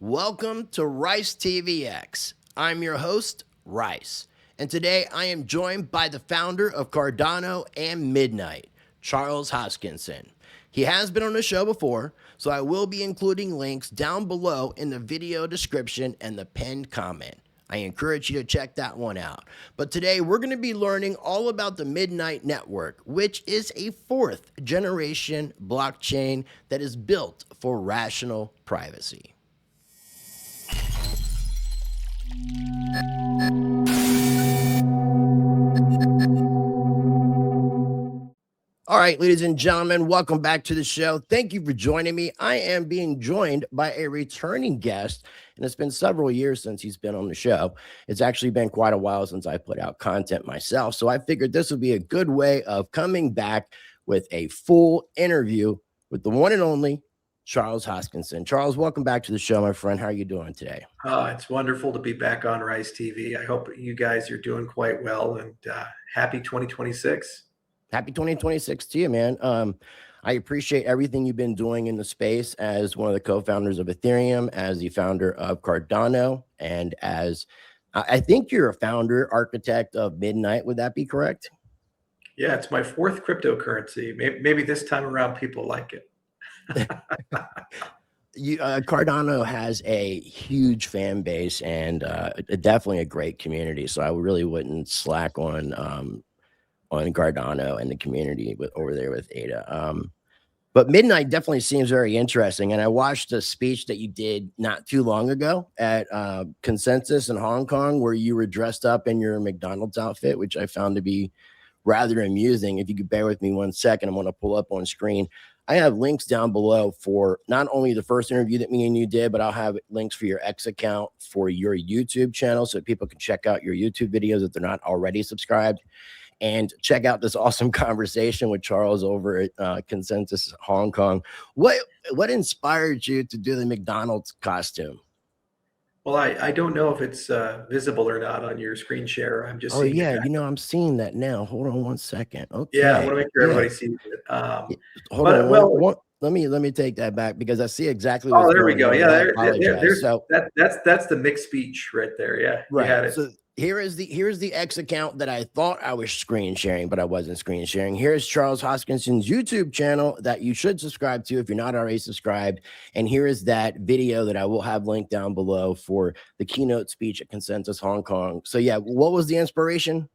Welcome to Rice TVX. I'm your host, Rice, and today I am joined by the founder of Cardano and Midnight, Charles Hoskinson. He has been on the show before, so I will be including links down below in the video description and the pinned comment. I encourage you to check that one out. But today we're going to be learning all about the Midnight Network, which is a fourth generation blockchain that is built for rational privacy. All right, ladies and gentlemen, welcome back to the show. Thank you for joining me. I am being joined by a returning guest, and it's been several years since he's been on the show. It's actually been quite a while since I put out content myself, so I figured this would be a good way of coming back with a full interview with the one and only Charles Hoskinson. Charles, welcome back to the show, my friend. How are you doing today? It's wonderful to be back on Rice TV. I hope you guys are doing quite well, and happy 2026. Happy 2026 to you, man. I appreciate everything you've been doing in the space as one of the co-founders of Ethereum, as the founder of Cardano, and as I think you're a founder architect of Midnight. Would that be correct? Yeah, it's my fourth cryptocurrency. Maybe this time around people like it. Cardano has a huge fan base and definitely a great community. So I really wouldn't slack on Cardano and the community over there with Ada. But Midnight definitely seems very interesting. And I watched a speech that you did not too long ago at Consensus in Hong Kong, where you were dressed up in your McDonald's outfit, which I found to be rather amusing. If you could bear with me 1 second, I'm going to pull up on screen. I have links down below for not only the first interview that me and you did, but I'll have links for your X account for your YouTube channel so that people can check out your YouTube videos if they're not already subscribed. And check out this awesome conversation with Charles over at Consensus Hong Kong. What inspired you to do the McDonald's costume? Well, I don't know if it's visible or not on your screen share. I'm just seeing yeah, I'm seeing that now. Hold on 1 second. Okay. Yeah, I want to make sure everybody sees it. Hold on. Let me take that back because I see exactly what's there we go. on. Yeah, that's the mixed speech right there. Yeah, right. You had it. So here's the X account that I thought I was screen sharing, but I wasn't screen sharing. Here's Charles Hoskinson's YouTube channel that you should subscribe to if you're not already subscribed. And here is that video that I will have linked down below for the keynote speech at Consensus Hong Kong. So yeah, what was the inspiration?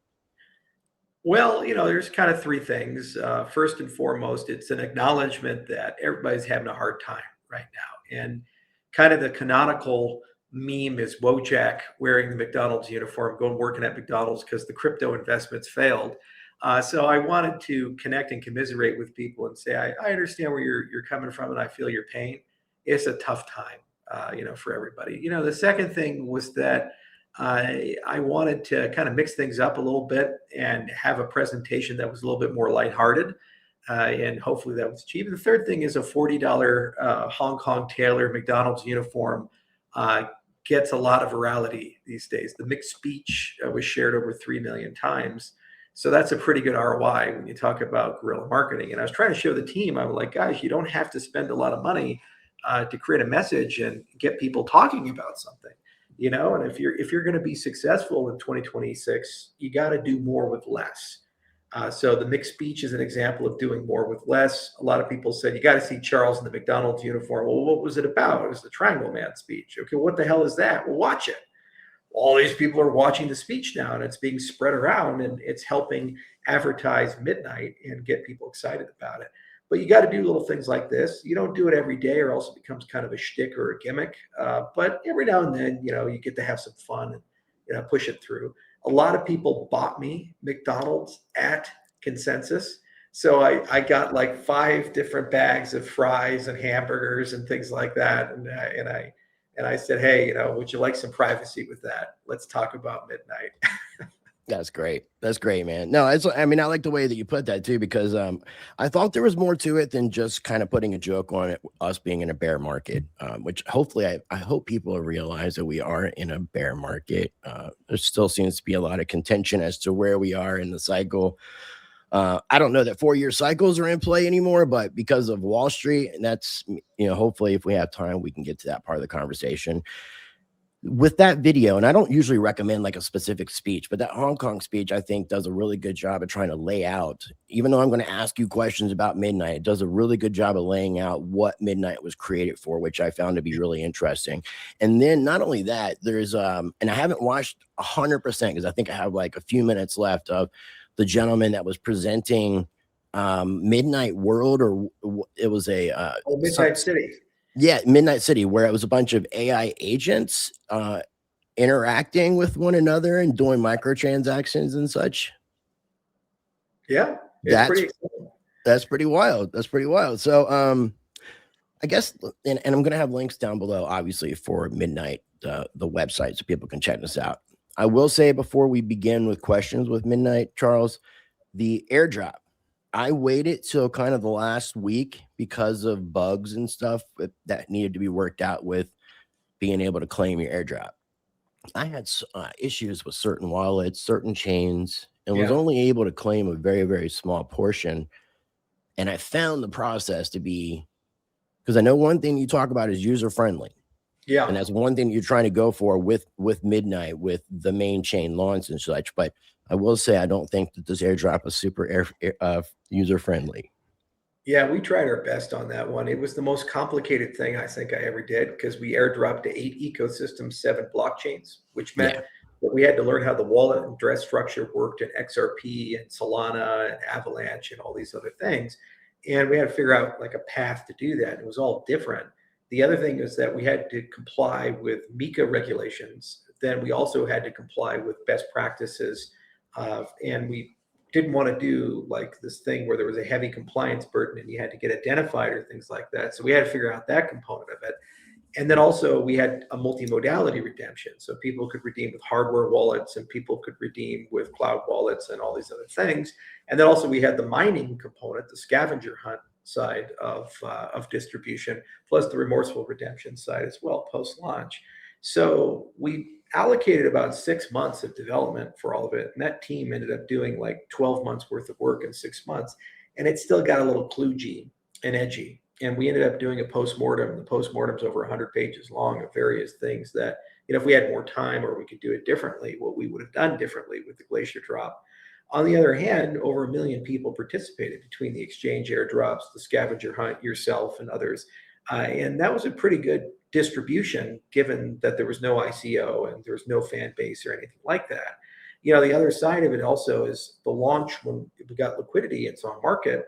Well, there's kind of three things. First and foremost, it's an acknowledgement that everybody's having a hard time right now. And kind of the canonical meme is Wojak wearing the McDonald's uniform, going working at McDonald's because the crypto investments failed. So I wanted to connect and commiserate with people and say, I understand where you're coming from and I feel your pain. It's a tough time, for everybody. The second thing was that I wanted to kind of mix things up a little bit and have a presentation that was a little bit more lighthearted. And hopefully that was achieved. The third thing is a $40 Hong Kong tailor McDonald's uniform gets a lot of virality these days. The mixed speech was shared over 3 million times. So that's a pretty good ROI when you talk about guerrilla marketing. And I was trying to show the team, I'm like, guys, you don't have to spend a lot of money to create a message and get people talking about something. And if you're going to be successful in 2026, you got to do more with less. So the mixed speech is an example of doing more with less. A lot of people said, you got to see Charles in the McDonald's uniform. Well, what was it about? It was the Triangle Man speech. Okay, what the hell is that? Well, watch it. All these people are watching the speech now, and it's being spread around, and it's helping advertise Midnight and get people excited about it. But you got to do little things like this. You don't do it every day, or else it becomes kind of a shtick or a gimmick. But every now and then, you get to have some fun and push it through. A lot of people bought me McDonald's at Consensus. So I got like 5 different bags of fries and hamburgers and things like that. And I said, hey, would you like some privacy with that? Let's talk about Midnight. That's great. That's great, man. No, I like the way that you put that too, because I thought there was more to it than just kind of putting a joke on it, us being in a bear market, which hopefully I hope people realize that we are in a bear market. There still seems to be a lot of contention as to where we are in the cycle. I don't know that 4-year cycles are in play anymore, but because of Wall Street, and that's, hopefully if we have time, we can get to that part of the conversation. With that video, and I don't usually recommend like a specific speech, but that Hong Kong speech, I think, does a really good job of trying to lay out, even though I'm going to ask you questions about Midnight, it does a really good job of laying out what Midnight was created for, which I found to be really interesting. And then not only that, there's and I haven't watched 100% because I think I have like a few minutes left of the gentleman that was presenting Midnight World, or it was a Midnight City. yeah, Midnight City, where it was a bunch of AI agents interacting with one another and doing microtransactions and such. Yeah, it's That's pretty exciting. that's pretty wild. That's pretty wild. So I guess, and I'm gonna have links down below, obviously, for Midnight, the website, so people can check this out. I will say before we begin with questions with Midnight, Charles, the airdrop. I waited till kind of the last week because of bugs and stuff that needed to be worked out with being able to claim your airdrop. I had issues with certain wallets, certain chains, and was Yeah. only able to claim a very, very small portion. And I found the process to be, because I know one thing you talk about is user friendly. Yeah. And that's one thing you're trying to go for with Midnight, with the main chain launch and such. But I will say, I don't think that this airdrop is super user friendly. Yeah, we tried our best on that one. It was the most complicated thing I think I ever did because we airdropped to 8 ecosystems, 7 blockchains, which meant Yeah. that we had to learn how the wallet and address structure worked in XRP and Solana and Avalanche and all these other things. And we had to figure out like a path to do that. It was all different. The other thing is that we had to comply with MiCA regulations. Then we also had to comply with best practices. And we didn't want to do like this thing where there was a heavy compliance burden and you had to get identified or things like that. So we had to figure out that component of it. And then also we had a multimodality redemption. So people could redeem with hardware wallets and people could redeem with cloud wallets and all these other things. And then also we had the mining component, the scavenger hunt side of distribution, plus the remorseful redemption side as well post-launch. So we allocated about 6 months of development for all of it. And that team ended up doing like 12 months worth of work in 6 months. And it still got a little kludgy and edgy. And we ended up doing a postmortem. The postmortem's over 100 pages long of various things that, if we had more time or we could do it differently, what we would have done differently with the Glacier drop. On the other hand, over 1 million people participated between the exchange airdrops, the scavenger hunt, yourself, and others. And that was a pretty good distribution, given that there was no ICO and there was no fan base or anything like that. The other side of it also is the launch when we got liquidity, it's on market.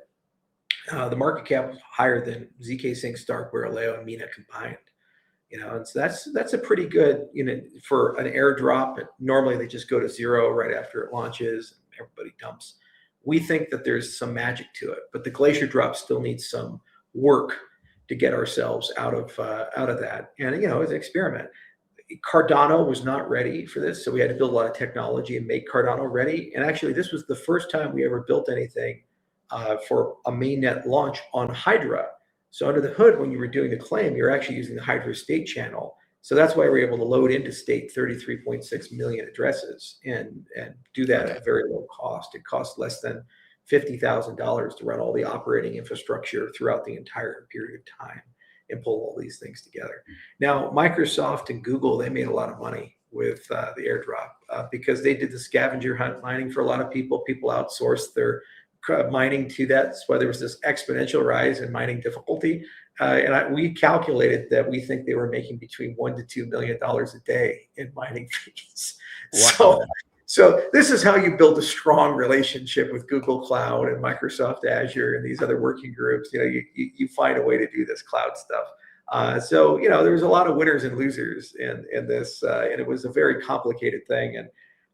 The market cap was higher than ZK Sync, Stark, Galileo, and Mina combined. And so that's a pretty good, for an airdrop. Normally they just go to zero right after it launches. And everybody dumps. We think that there's some magic to it, but the Glacier drop still needs some work to get ourselves out of that. And it's an experiment. Cardano was not ready for this, so we had to build a lot of technology and make Cardano ready. And actually, this was the first time we ever built anything for a mainnet launch on Hydra. So under the hood, when you were doing the claim, you're actually using the Hydra state channel. So that's why we're able to load into state 33.6 million addresses and do that at a very low cost. It costs less than $50,000 to run all the operating infrastructure throughout the entire period of time and pull all these things together. Now, Microsoft and Google, they made a lot of money with the airdrop because they did the scavenger hunt mining for a lot of people. People outsourced their mining to that. That's why there was this exponential rise in mining difficulty. We calculated that we think they were making between $1 to $2 million a day in mining fees. Wow. So this is how you build a strong relationship with Google Cloud and Microsoft Azure and these other working groups. You find a way to do this cloud stuff. So there was a lot of winners and losers in this, and it was a very complicated thing. And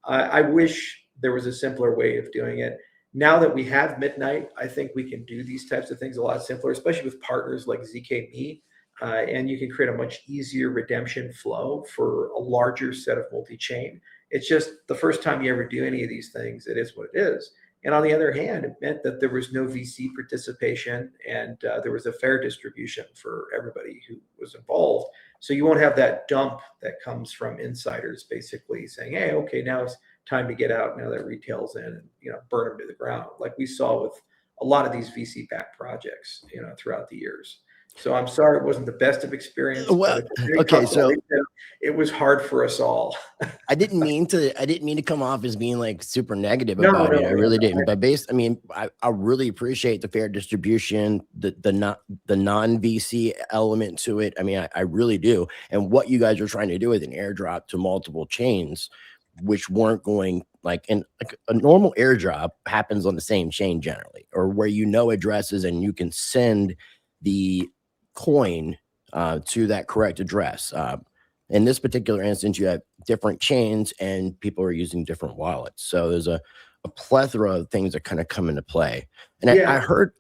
I wish there was a simpler way of doing it. Now that we have Midnight, I think we can do these types of things a lot simpler, especially with partners like ZKMe. And you can create a much easier redemption flow for a larger set of multi-chain. It's just the first time you ever do any of these things, it is what it is. And on the other hand, it meant that there was no VC participation and there was a fair distribution for everybody who was involved. So you won't have that dump that comes from insiders basically saying, hey, okay, now time to get out now that retail's in and, burn them to the ground, like we saw with a lot of these VC-backed projects, throughout the years. So I'm sorry it wasn't the best of experience, but Well, if you're okay, comfortable, so it was hard for us all. I didn't mean to come off as being like super negative No, about no, it. I no, really no. didn't. But I really appreciate the fair distribution, the non VC element to it. I mean, I really do. And what you guys are trying to do with an airdrop to multiple chains, which weren't going like a normal airdrop happens on the same chain generally, or where addresses and you can send the coin to that correct address. In this particular instance, you have different chains and people are using different wallets. So there's a plethora of things that kind of come into play. And Yeah,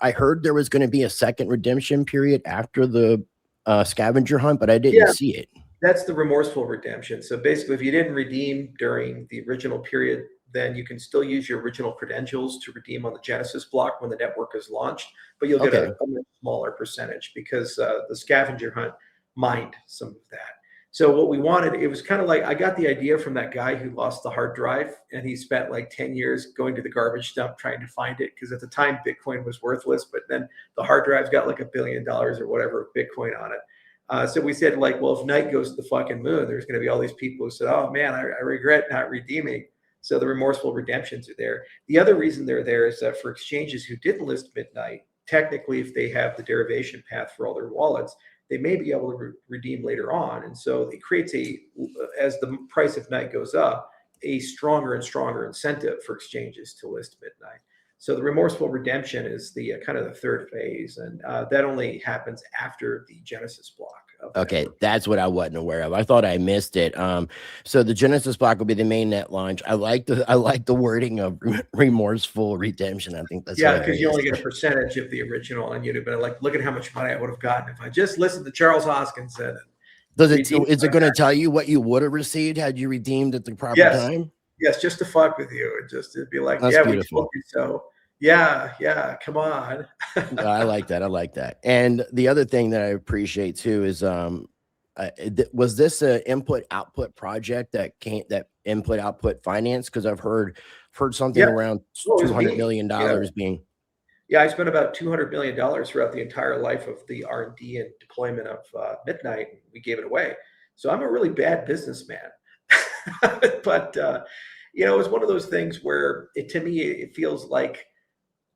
I heard there was going to be a second redemption period after the scavenger hunt, but I didn't yeah. see it. That's the remorseful redemption. So basically, if you didn't redeem during the original period, then you can still use your original credentials to redeem on the Genesis block when the network is launched, but you'll get Okay. a much smaller percentage because the scavenger hunt mined some of that. So what we wanted, it was kind of like I got the idea from that guy who lost the hard drive, and he spent like 10 years going to the garbage dump trying to find it because at the time Bitcoin was worthless, but then the hard drive's got like $1 billion or whatever of Bitcoin on it. So we said, like, well, if Night goes to the fucking moon, there's going to be all these people who said, oh man, I regret not redeeming. So the remorseful redemptions are there. The other reason they're there is that for exchanges who didn't list Midnight, technically, if they have the derivation path for all their wallets, they may be able to redeem later on. And so it creates as the price of Night goes up, a stronger and stronger incentive for exchanges to list Midnight. So the remorseful redemption is the kind of the third phase, and that only happens after the Genesis block. Okay, that's what I wasn't aware of. I thought I missed it. So the Genesis block will be the main net launch. I like the wording of remorseful redemption. I think that's yeah, because you hilarious. only get a percentage of the original, and you'd have been like, look at how much money I would have gotten if I just listened to Charles Hoskinson. Is it going to tell you what you would have received had you redeemed at the proper time? Yes, just to fuck with you, and just to be like, That's yeah, beautiful. we told you so. Yeah, come on. I like that. I like that. And the other thing that I appreciate too is was this an input output project that input output finance? Because I've heard something around $200 million being. Yeah, I spent about $200 million throughout the entire life of the R&D and deployment of Midnight. We gave it away. So I'm a really bad businessman. But, it was one of those things where to me, it feels like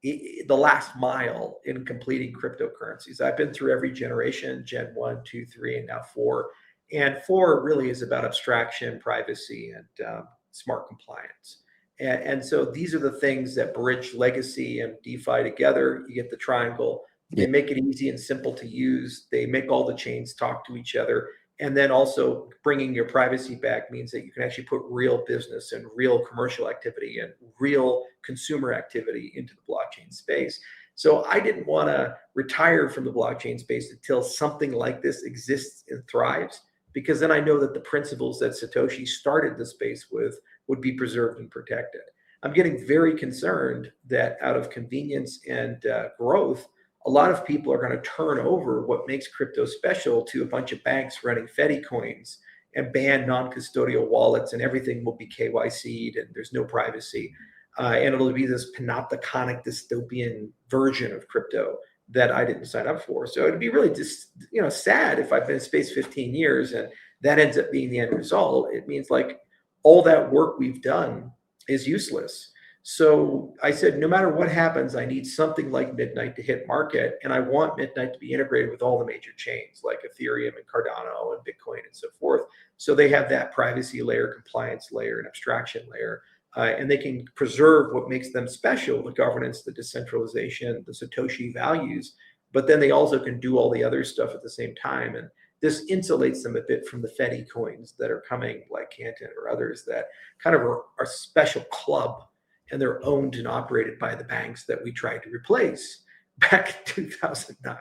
the last mile in completing cryptocurrencies. I've been through every generation, Gen 1, 2, 3, and now 4. And 4 really is about abstraction, privacy, and smart compliance. And so these are the things that bridge legacy and DeFi together. You get the triangle. They make it easy and simple to use. They make all the chains talk to each other. And then also bringing your privacy back means that you can actually put real business and real commercial activity and real consumer activity into the blockchain space. So I didn't want to retire from the blockchain space until something like this exists and thrives, because then I know that the principles that Satoshi started the space with would be preserved and protected. I'm getting very concerned that out of convenience and growth, a lot of people are going to turn over what makes crypto special to a bunch of banks running Fedi coins and ban non-custodial wallets, and everything will be KYC'd and there's no privacy. And it'll be this panopticonic dystopian version of crypto that I didn't sign up for. So it'd be really just, sad if I've been in space 15 years and that ends up being the end result. It means like all that work we've done is useless. So I said, no matter what happens, I need something like Midnight to hit market. And I want Midnight to be integrated with all the major chains like Ethereum and Cardano and Bitcoin and so forth. So they have that privacy layer, compliance layer, and abstraction layer. And they can preserve what makes them special, the governance, the decentralization, the Satoshi values. But then they also can do all the other stuff at the same time. And this insulates them a bit from the Fedi coins that are coming, like Canton or others, that kind of are a special club, and they're owned and operated by the banks that we tried to replace back in 2009.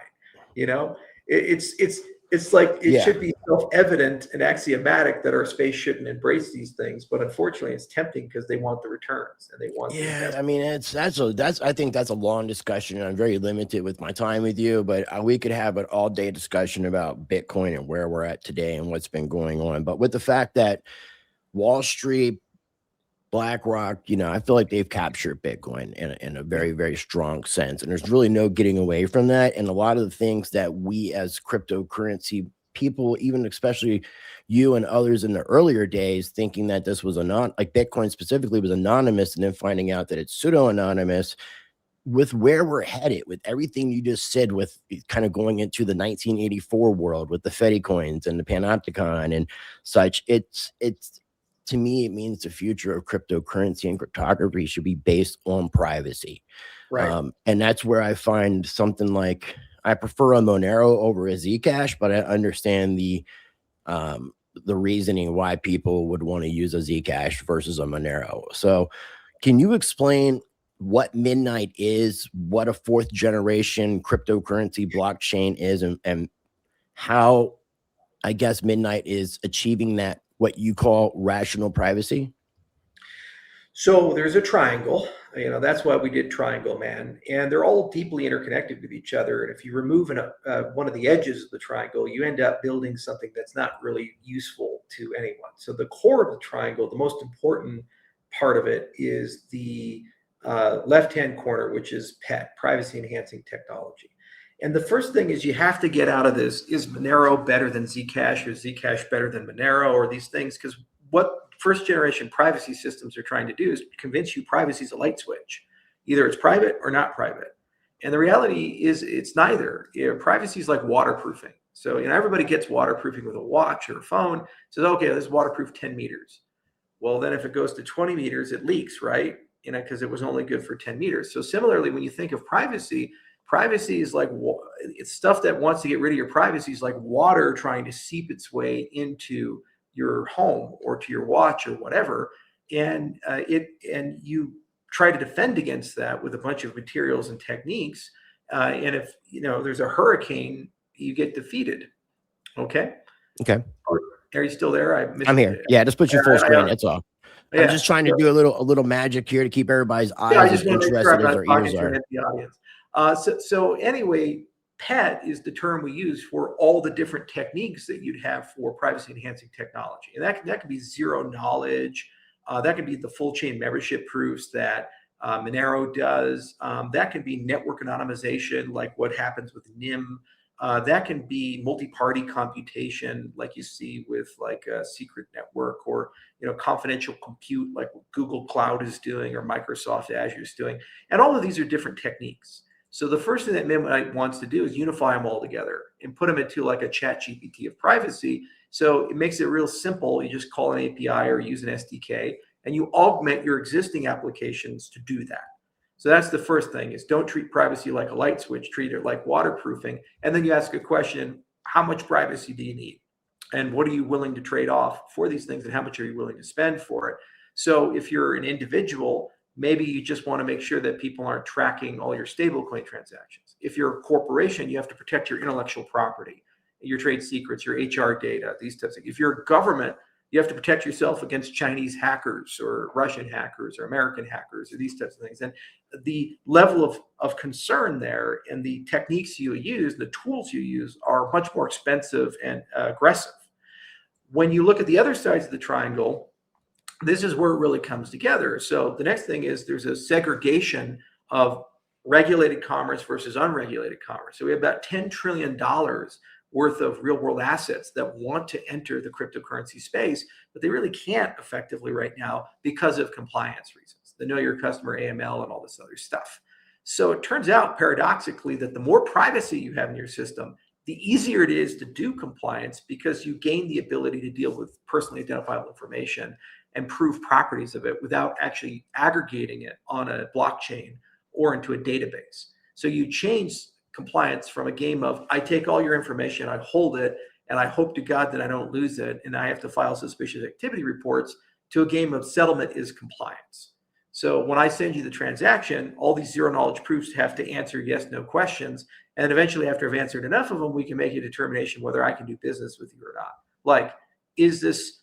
It's like it should be self-evident and axiomatic that our space shouldn't embrace these things, but unfortunately, it's tempting because they want the returns and they want. Yeah, I mean, I think that's a long discussion, and I'm very limited with my time with you. But we could have an all-day discussion about Bitcoin and where we're at today and what's been going on. But with the fact that Wall Street BlackRock, I feel like they've captured Bitcoin in a very, very strong sense. And there's really no getting away from that. And a lot of the things that we as cryptocurrency people, even especially you and others in the earlier days, thinking that this was like Bitcoin specifically was anonymous, and then finding out that it's pseudo-anonymous, with where we're headed, with everything you just said, with kind of going into the 1984 world with the Fedi coins and the Panopticon and such, it's to me, it means the future of cryptocurrency and cryptography should be based on privacy. Right. And that's where I find something like, I prefer a Monero over a Zcash, but I understand the reasoning why people would want to use a Zcash versus a Monero. So can you explain what Midnight is, what a fourth generation cryptocurrency blockchain is, and how, I guess, Midnight is achieving that, what you call rational privacy? So there's a triangle, that's why we did Triangle Man, and they're all deeply interconnected with each other. And if you remove one of the edges of the triangle, you end up building something that's not really useful to anyone. So the core of the triangle, the most important part of it, is the left-hand corner, which is PET, privacy enhancing technology. And the first thing is you have to get out of this, is Monero better than Zcash or Zcash better than Monero, or these things? Because what first generation privacy systems are trying to do is convince you privacy is a light switch. Either it's private or not private. And the reality is it's neither. Privacy is like waterproofing. So everybody gets waterproofing with a watch or a phone. Says, okay, this is waterproof 10 meters. Well, then if it goes to 20 meters, it leaks, right? Because it was only good for 10 meters. So similarly, when you think of privacy, privacy is like, it's stuff that wants to get rid of your privacy, is like water trying to seep its way into your home or to your watch or whatever. And you try to defend against that with a bunch of materials and techniques. And if there's a hurricane, you get defeated. Okay. Okay. Are you still there? I'm here. Yeah, just put you full screen. That's all. I'm just trying to do a little magic here to keep everybody's eyes as interested as their ears are. The audience. So anyway, PET is the term we use for all the different techniques that you'd have for privacy enhancing technology. And that could be zero knowledge. That could be the full chain membership proofs that Monero does. That can be network anonymization, like what happens with NIM. That can be multi-party computation, like you see with like a secret network, or confidential compute, like what Google Cloud is doing or Microsoft Azure is doing. And all of these are different techniques. So the first thing that Midnight wants to do is unify them all together and put them into like a chat GPT of privacy. So it makes it real simple. You just call an API or use an SDK, and you augment your existing applications to do that. So that's the first thing, is don't treat privacy like a light switch, treat it like waterproofing. And then you ask a question, how much privacy do you need? And what are you willing to trade off for these things? And how much are you willing to spend for it? So if you're an individual, maybe you just want to make sure that people aren't tracking all your stablecoin transactions. If you're a corporation, you have to protect your intellectual property, your trade secrets, your HR data, these types of things. If you're a government, you have to protect yourself against Chinese hackers or Russian hackers or American hackers or these types of things. And the level of concern there and the techniques you use, the tools you use, are much more expensive and aggressive. When you look at the other sides of the triangle, this is where it really comes together. So the next thing is there's a segregation of regulated commerce versus unregulated commerce. So we have about $10 trillion worth of real world assets that want to enter the cryptocurrency space, but they really can't effectively right now because of compliance reasons. The know your customer AML and all this other stuff. So it turns out paradoxically that the more privacy you have in your system, the easier it is to do compliance, because you gain the ability to deal with personally identifiable information and prove properties of it without actually aggregating it on a blockchain or into a database. So you change compliance from a game of, I take all your information, I hold it, and I hope to God that I don't lose it, and I have to file suspicious activity reports, to a game of settlement is compliance. So when I send you the transaction, all these zero knowledge proofs have to answer yes, no questions. And eventually, after I've answered enough of them, we can make a determination whether I can do business with you or not. Like, is this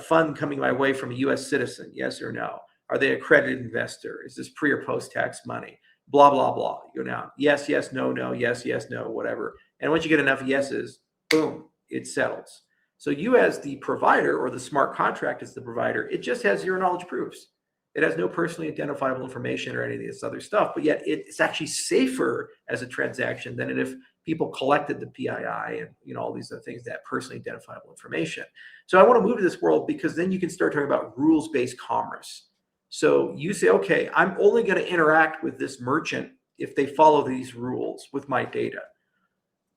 fund coming my way from a US citizen? Yes or no? Are they a accredited investor? Is this pre or post tax money? Blah, blah, blah. You go down. Yes, yes, no, no, yes, yes, no, whatever. And once you get enough yeses, boom, it settles. So you as the provider, or the smart contract as the provider, it just has zero knowledge proofs. It has no personally identifiable information or any of this other stuff, but yet it's actually safer as a transaction than if people collected the PII and all these other things, that personally identifiable information. So I want to move to this world because then you can start talking about rules-based commerce. So you say, okay, I'm only going to interact with this merchant if they follow these rules with my data.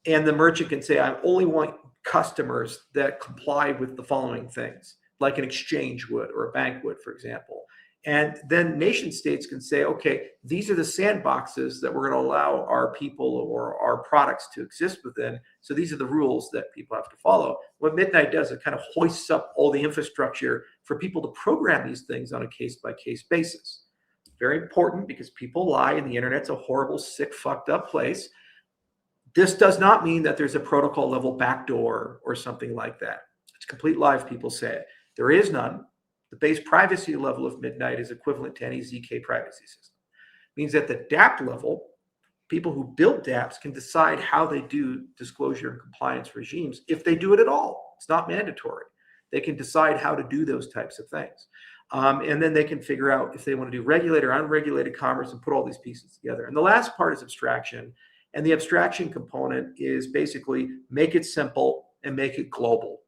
And the merchant can say, I only want customers that comply with the following things, like an exchange would or a bank would, for example. And then nation states can say, okay, these are the sandboxes that we're going to allow our people or our products to exist within. So these are the rules that people have to follow. What Midnight does, it kind of hoists up all the infrastructure for people to program these things on a case-by-case basis. Very important because people lie and the internet's a horrible, sick, fucked up place. This does not mean that there's a protocol level backdoor or something like that. It's complete lie if people say it. There is none. The base privacy level of Midnight is equivalent to any ZK privacy system. It means that the dApp level, people who build dApps can decide how they do disclosure and compliance regimes if they do it at all. It's not mandatory. They can decide how to do those types of things. And then they can figure out if they want to do regulated or unregulated commerce and put all these pieces together. And the last part is abstraction. And the abstraction component is basically make it simple and make it global.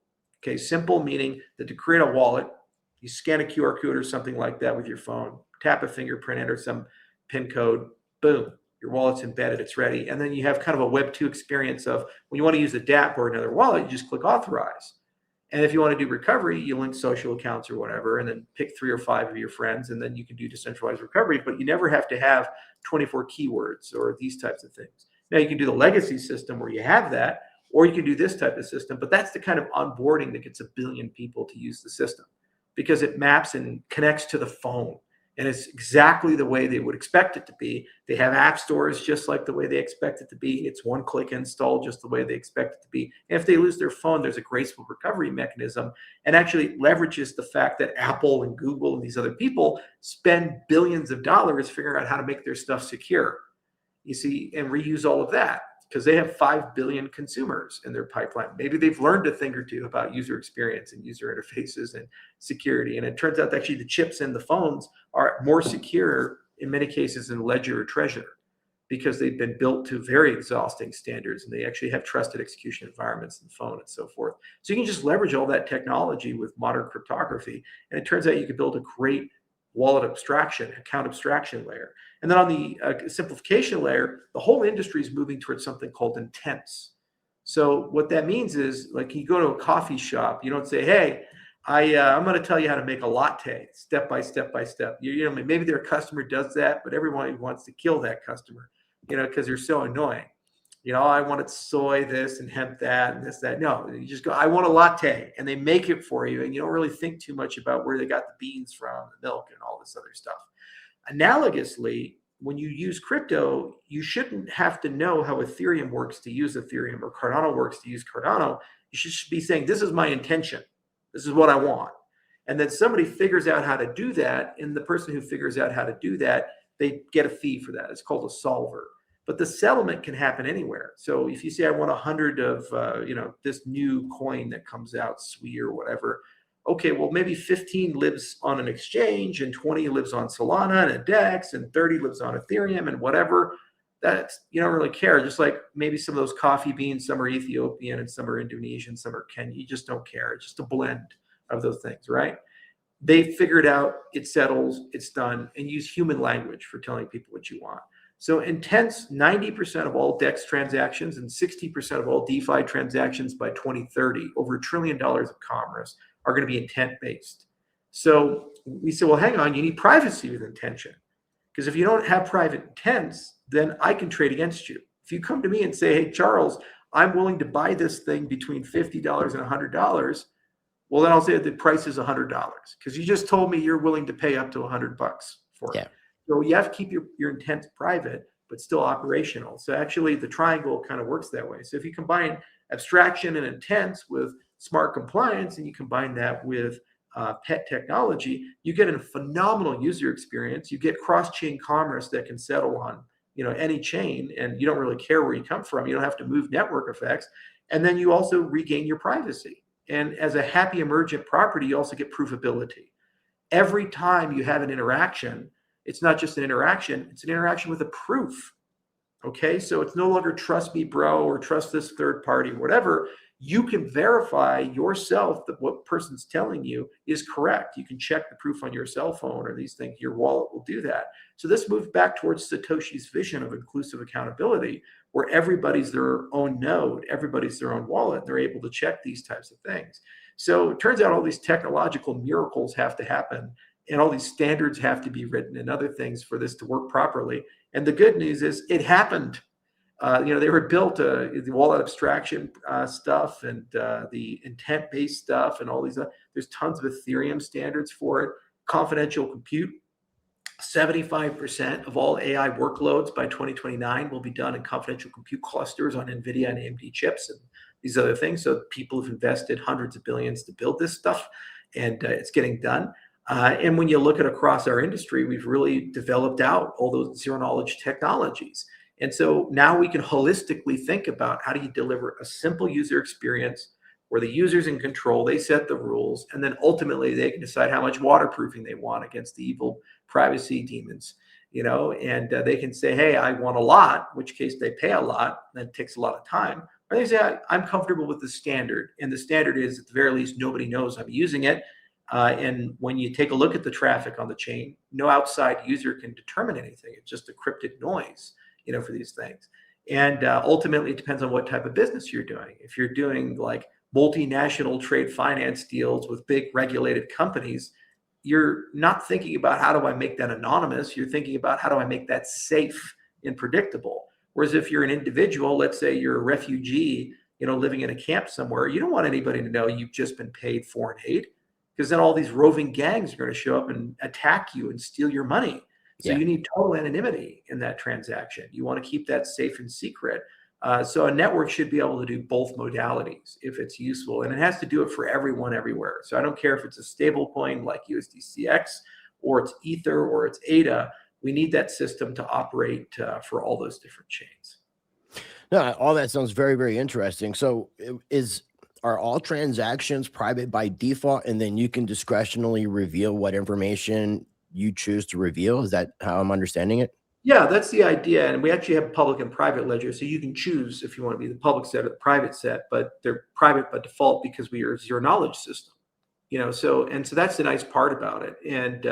Okay, simple meaning that to create a wallet, you scan a QR code or something like that with your phone, tap a fingerprint, enter some PIN code, boom, your wallet's embedded, it's ready. And then you have kind of a Web 2 experience of when you want to use a dApp or another wallet, you just click authorize. And if you want to do recovery, you link social accounts or whatever, and then pick 3 or 5 of your friends, and then you can do decentralized recovery, but you never have to have 24 keywords or these types of things. Now you can do the legacy system where you have that, or you can do this type of system, but that's the kind of onboarding that gets 1 billion people to use the system because it maps and connects to the phone. And it's exactly the way they would expect it to be. They have app stores just like the way they expect it to be. It's one-click install just the way they expect it to be. And if they lose their phone, there's a graceful recovery mechanism and actually leverages the fact that Apple and Google and these other people spend billions of dollars figuring out how to make their stuff secure. You see, and reuse all of that because they have 5 billion consumers in their pipeline. Maybe they've learned a thing or two about user experience and user interfaces and security. And it turns out that actually the chips in the phones are more secure in many cases than Ledger or Trezor because they've been built to very exhausting standards and they actually have trusted execution environments in the phone and so forth. So you can just leverage all that technology with modern cryptography. And it turns out you can build a great wallet abstraction, account abstraction layer. And then on the simplification layer, the whole industry is moving towards something called intents. So what that means is like you go to a coffee shop, you don't say, hey, I'm going to tell you how to make a latte step by step by step. You know, maybe their customer does that, but everyone wants to kill that customer, because they're so annoying. I wanted soy this and hemp that and this, that. No, you just go, I want a latte, and they make it for you. And you don't really think too much about where they got the beans from, the milk and all this other stuff. Analogously, when you use crypto, you shouldn't have to know how Ethereum works to use Ethereum or Cardano works to use Cardano. You should be saying, this is my intention. This is what I want. And then somebody figures out how to do that. And the person who figures out how to do that, they get a fee for that. It's called a solver. But the settlement can happen anywhere. So if you say, I want 100 of, this new coin that comes out, SWI or whatever. Okay, well, maybe 15 lives on an exchange and 20 lives on Solana and a DEX and 30 lives on Ethereum and whatever. That's, you don't really care. Just like maybe some of those coffee beans, some are Ethiopian and some are Indonesian, some are Kenyan. You just don't care. It's just a blend of those things, right? They figured out it settles, it's done, and use human language for telling people what you want. So intents, 90% of all DEX transactions and 60% of all DeFi transactions by 2030, over $1 trillion of commerce, are going to be intent-based. So we say, well, hang on, you need privacy with intention. Because if you don't have private intents, then I can trade against you. If you come to me and say, hey, Charles, I'm willing to buy this thing between $50 and $100, well, then I'll say the price is $100 because you just told me you're willing to pay up to $100 for it. Yeah. So you have to keep your intent private, but still operational. So actually the triangle kind of works that way. So if you combine abstraction and intents with smart compliance, and you combine that with pet technology, you get a phenomenal user experience. You get cross-chain commerce that can settle on any chain, and you don't really care where you come from. You don't have to move network effects. And then you also regain your privacy. And as a happy emergent property, you also get provability. every time you have an interaction, it's not just an interaction, it's an interaction with a proof. Okay, so it's no longer trust me, bro, or trust this third party, whatever. You can verify yourself that what person's telling you is correct. You can check the proof on your cell phone or these things. Your wallet will do that. So this moves back towards Satoshi's vision of inclusive accountability, where everybody's their own node, everybody's their own wallet. They're able to check these types of things. So it turns out all these technological miracles have to happen, and all these standards have to be written and other things for this to work properly. And the good news is it happened. They were built, the wallet abstraction stuff and the intent-based stuff and all these. There's tons of Ethereum standards for it. Confidential compute. 75% of all AI workloads by 2029 will be done in confidential compute clusters on NVIDIA and AMD chips and these other things. So people have invested hundreds of billions to build this stuff, and it's getting done. And when you look at across our industry, we've really developed out all those zero knowledge technologies. And so now we can holistically think about how do you deliver a simple user experience where the user's in control, they set the rules, and then ultimately they can decide how much waterproofing they want against the evil privacy demons, and they can say, hey, I want a lot, in which case they pay a lot, that takes a lot of time. Or they say, I'm comfortable with the standard. And the standard is, at the very least, nobody knows I'm using it. And when you take a look at the traffic on the chain, no outside user can determine anything. It's just encrypted noise, for these things. And ultimately, it depends on what type of business you're doing. If you're doing like multinational trade finance deals with big regulated companies, you're not thinking about how do I make that anonymous. You're thinking about how do I make that safe and predictable. Whereas if you're an individual, let's say you're a refugee, living in a camp somewhere, you don't want anybody to know you've just been paid foreign aid, because then all these roving gangs are going to show up and attack you and steal your money. So you need total anonymity in that transaction. You want to keep that safe and secret. So a network should be able to do both modalities if it's useful, and it has to do it for everyone everywhere. So I don't care if it's a stable coin like USDCX or it's Ether or it's ADA. We need that system to operate for all those different chains. No, all that sounds very, very interesting. So are all transactions private by default, and then you can discretionally reveal what information you choose to reveal? Is that how I'm understanding it? Yeah, that's the idea. And we actually have public and private ledgers. So you can choose if you want to be the public set or the private set, but they're private by default because we are a zero knowledge system. So that's the nice part about it. And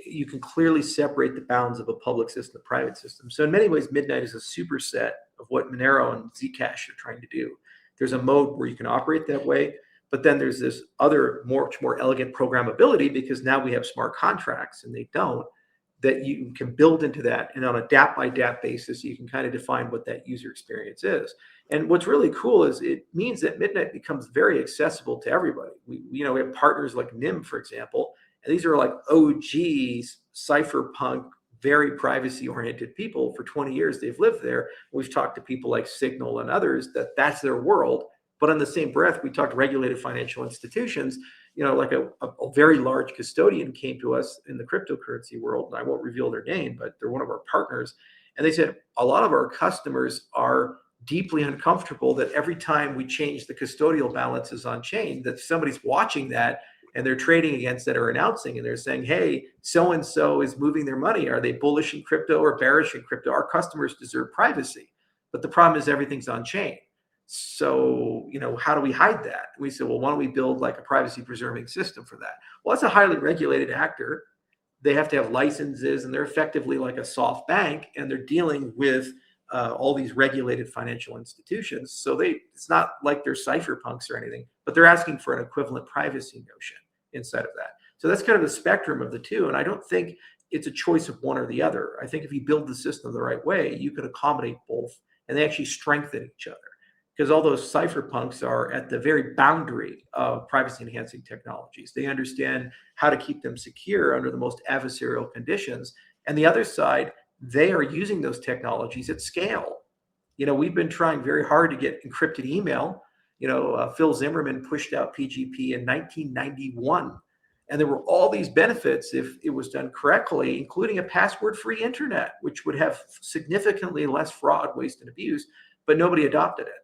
you can clearly separate the bounds of a public system, a private system. So in many ways, Midnight is a superset of what Monero and Zcash are trying to do. There's a mode where you can operate that way, but then there's this other much more elegant programmability, because now we have smart contracts and they don't, that you can build into that. And on a DApp by DApp basis, you can kind of define what that user experience is. And what's really cool is it means that Midnight becomes very accessible to everybody. We have partners like NIM, for example, and these are like OGs, cypherpunk, very privacy oriented people. For 20 years, they've lived there. We've talked to people like Signal and others that's their world. But in the same breath, we talked to regulated financial institutions, like a very large custodian came to us in the cryptocurrency world, and I won't reveal their name, but they're one of our partners. And they said, a lot of our customers are deeply uncomfortable that every time we change the custodial balances on chain, that somebody's watching that and they're trading against it or announcing, and they're saying, hey, so-and-so is moving their money. Are they bullish in crypto or bearish in crypto? Our customers deserve privacy. But the problem is everything's on chain. So, how do we hide that? We said, well, why don't we build like a privacy preserving system for that? Well, it's a highly regulated actor. They have to have licenses, and they're effectively like a soft bank, and they're dealing with all these regulated financial institutions. So it's not like they're cypherpunks or anything, but they're asking for an equivalent privacy notion inside of that. So that's kind of the spectrum of the two. And I don't think it's a choice of one or the other. I think if you build the system the right way, you can accommodate both, and they actually strengthen each other. Because all those cypherpunks are at the very boundary of privacy enhancing technologies. They understand how to keep them secure under the most adversarial conditions. And the other side, they are using those technologies at scale. We've been trying very hard to get encrypted email. Phil Zimmerman pushed out PGP in 1991. And there were all these benefits if it was done correctly, including a password-free internet, which would have significantly less fraud, waste, and abuse, but nobody adopted it.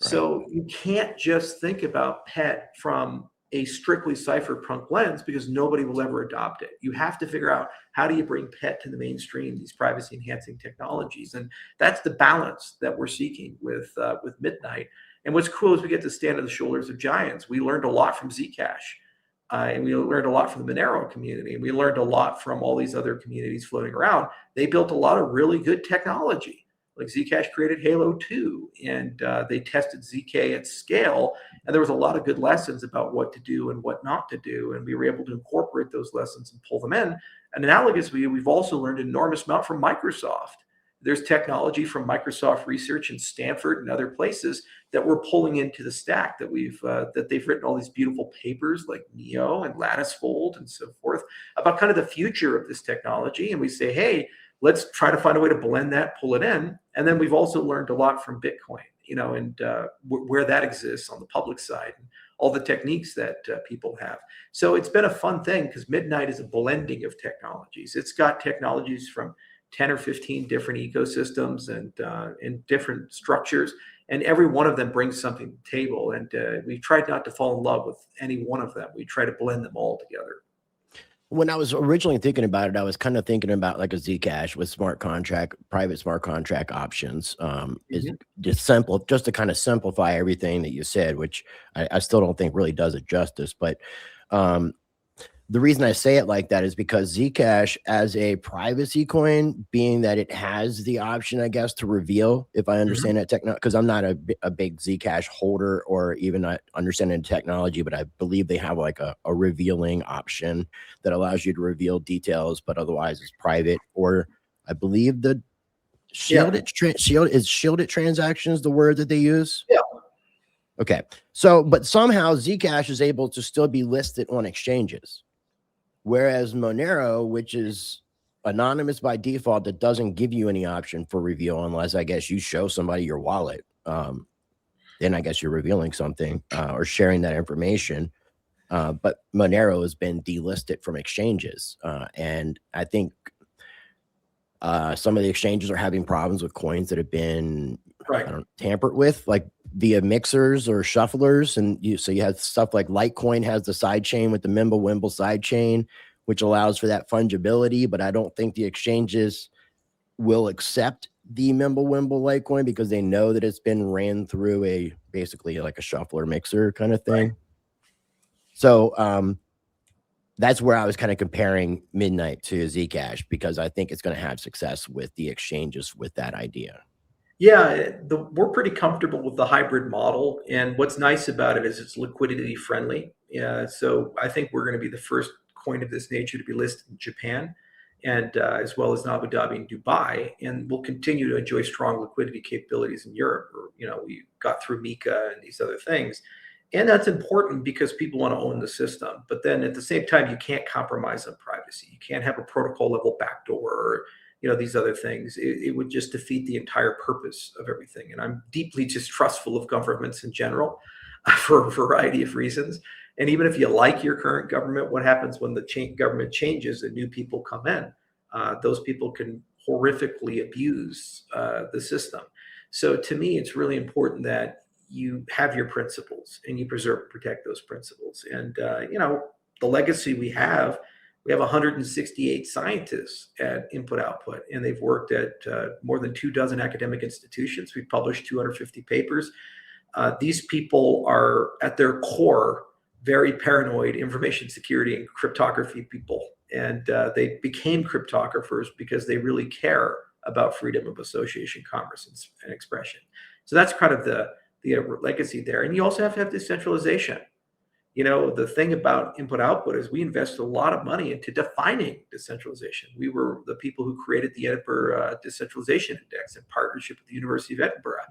So you can't just think about PET from a strictly cypherpunk lens because nobody will ever adopt it. You have to figure out how do you bring PET to the mainstream, these privacy enhancing technologies. And that's the balance that we're seeking with Midnight. And what's cool is we get to stand on the shoulders of giants. We learned a lot from Zcash. And we learned a lot from the Monero community. And we learned a lot from all these other communities floating around. They built a lot of really good technology. Like Zcash created Halo 2, and they tested ZK at scale. And there was a lot of good lessons about what to do and what not to do. And we were able to incorporate those lessons and pull them in. And analogously, we've also learned an enormous amount from Microsoft. There's technology from Microsoft Research and Stanford and other places that we're pulling into the stack that they've written all these beautiful papers like Neo and Latticefold and so forth about kind of the future of this technology. And we say, hey, let's try to find a way to blend that, pull it in. And then we've also learned a lot from Bitcoin, and where that exists on the public side and all the techniques that people have. So it's been a fun thing because Midnight is a blending of technologies. It's got technologies from 10 or 15 different ecosystems and in different structures. And every one of them brings something to the table. And we tried not to fall in love with any one of them. We try to blend them all together. When I was originally thinking about it, I was kind of thinking about like a Zcash with smart contract, private smart contract options. Is just simple, just to kind of simplify everything that you said, which I still don't think really does it justice. But the reason I say it like that is because Zcash as a privacy coin, being that it has the option, I guess, to reveal, if I understand that technology, because I'm not a big Zcash holder or even not understanding the technology, but I believe they have like a revealing option that allows you to reveal details, but otherwise it's private. Or I believe the shielded transactions, the word that they use. Yeah. Okay. So, but somehow Zcash is able to still be listed on exchanges. Whereas Monero, which is anonymous by default, that doesn't give you any option for reveal unless I guess you show somebody your wallet. Then I guess you're revealing something or sharing that information. But Monero has been delisted from exchanges. And I think some of the exchanges are having problems with coins that have been tampered with, like via mixers or shufflers. And so you have stuff like Litecoin has the side chain with the Mimblewimble side chain, which allows for that fungibility. But I don't think the exchanges will accept the Mimblewimble Litecoin because they know that it's been ran through basically like a shuffler mixer kind of thing. Right. So that's where I was kind of comparing Midnight to Zcash because I think it's going to have success with the exchanges with that idea. Yeah, we're pretty comfortable with the hybrid model. And what's nice about it is it's liquidity friendly. Yeah, so I think we're going to be the first coin of this nature to be listed in Japan and as well as in Abu Dhabi and Dubai. And we'll continue to enjoy strong liquidity capabilities in Europe. We got through Mika and these other things. And that's important because people want to own the system. But then at the same time, you can't compromise on privacy. You can't have a protocol level backdoor or these other things. It would just defeat the entire purpose of everything. And I'm deeply distrustful of governments in general for a variety of reasons. And even if you like your current government, what happens when the government changes and new people come in? Those people can horrifically abuse the system. So to me, it's really important that you have your principles and you preserve and protect those principles. And, the legacy we have 168 scientists at Input Output, and they've worked at more than 24 academic institutions. We've published 250 papers. These people are at their core very paranoid information security and cryptography people. And they became cryptographers because they really care about freedom of association, commerce, and expression. So that's kind of the legacy there. And you also have to have decentralization. The thing about Input Output is we invest a lot of money into defining decentralization. We were the people who created the Edinburgh Decentralization Index in partnership with the University of Edinburgh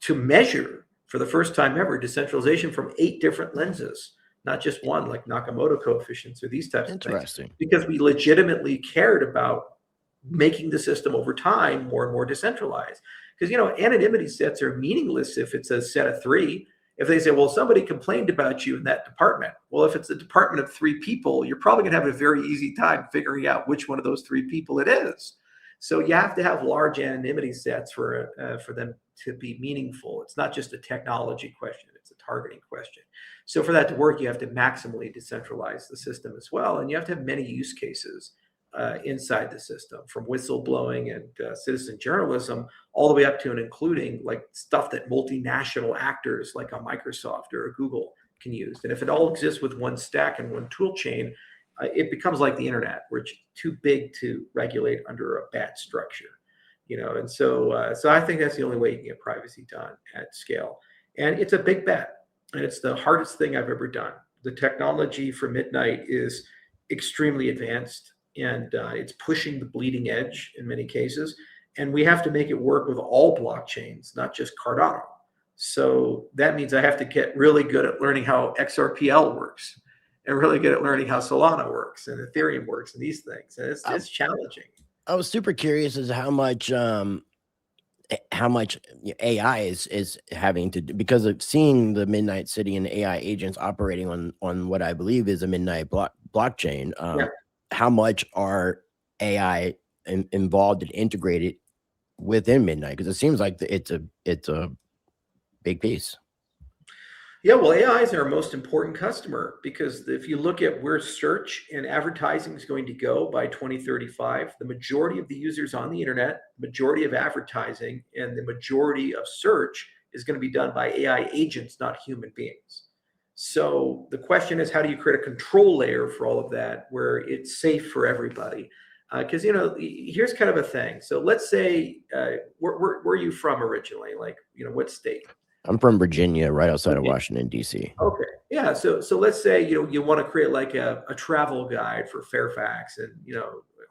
to measure, for the first time ever, decentralization from 8 different lenses, not just one, like Nakamoto coefficients or these types of things. Interesting. Because we legitimately cared about making the system over time more and more decentralized. Because, anonymity sets are meaningless if it's a set of 3. If they say, well, somebody complained about you in that department. Well, if it's a department of 3 people, you're probably going to have a very easy time figuring out which one of those 3 people it is. So you have to have large anonymity sets for them to be meaningful. It's not just a technology question. It's a targeting question. So for that to work, you have to maximally decentralize the system as well. And you have to have many use cases inside the system, from whistleblowing and citizen journalism all the way up to and including like stuff that multinational actors like a Microsoft or a Google can use. And if it all exists with one stack and one tool chain, it becomes like the internet, where it's too big to regulate under a bad structure. And so I think that's the only way you can get privacy done at scale. And it's a big bet, and it's the hardest thing I've ever done. The technology for Midnight is extremely advanced, and it's pushing the bleeding edge in many cases. And we have to make it work with all blockchains, not just Cardano. So that means I have to get really good at learning how XRPL works, and really good at learning how Solana works and Ethereum works and these things. And it's challenging. I was super curious as to how much AI is having to do, because of seeing the Midnight City and AI agents operating on what I believe is a Midnight blockchain. Yeah. How much are AI involved and integrated within Midnight? Because it seems like it's a big piece. Yeah, well, AI is our most important customer, because if you look at where search and advertising is going to go by 2035, the majority of the users on the internet, majority of advertising, and the majority of search is going to be done by AI agents, not human beings. So the question is, how do you create a control layer for all of that where it's safe for everybody? Because, here's kind of a thing. So let's say, where are you from originally? Like, what state? I'm from Virginia, right outside of Washington, D.C. Okay. Yeah. So let's say, you want to create like a travel guide for Fairfax and,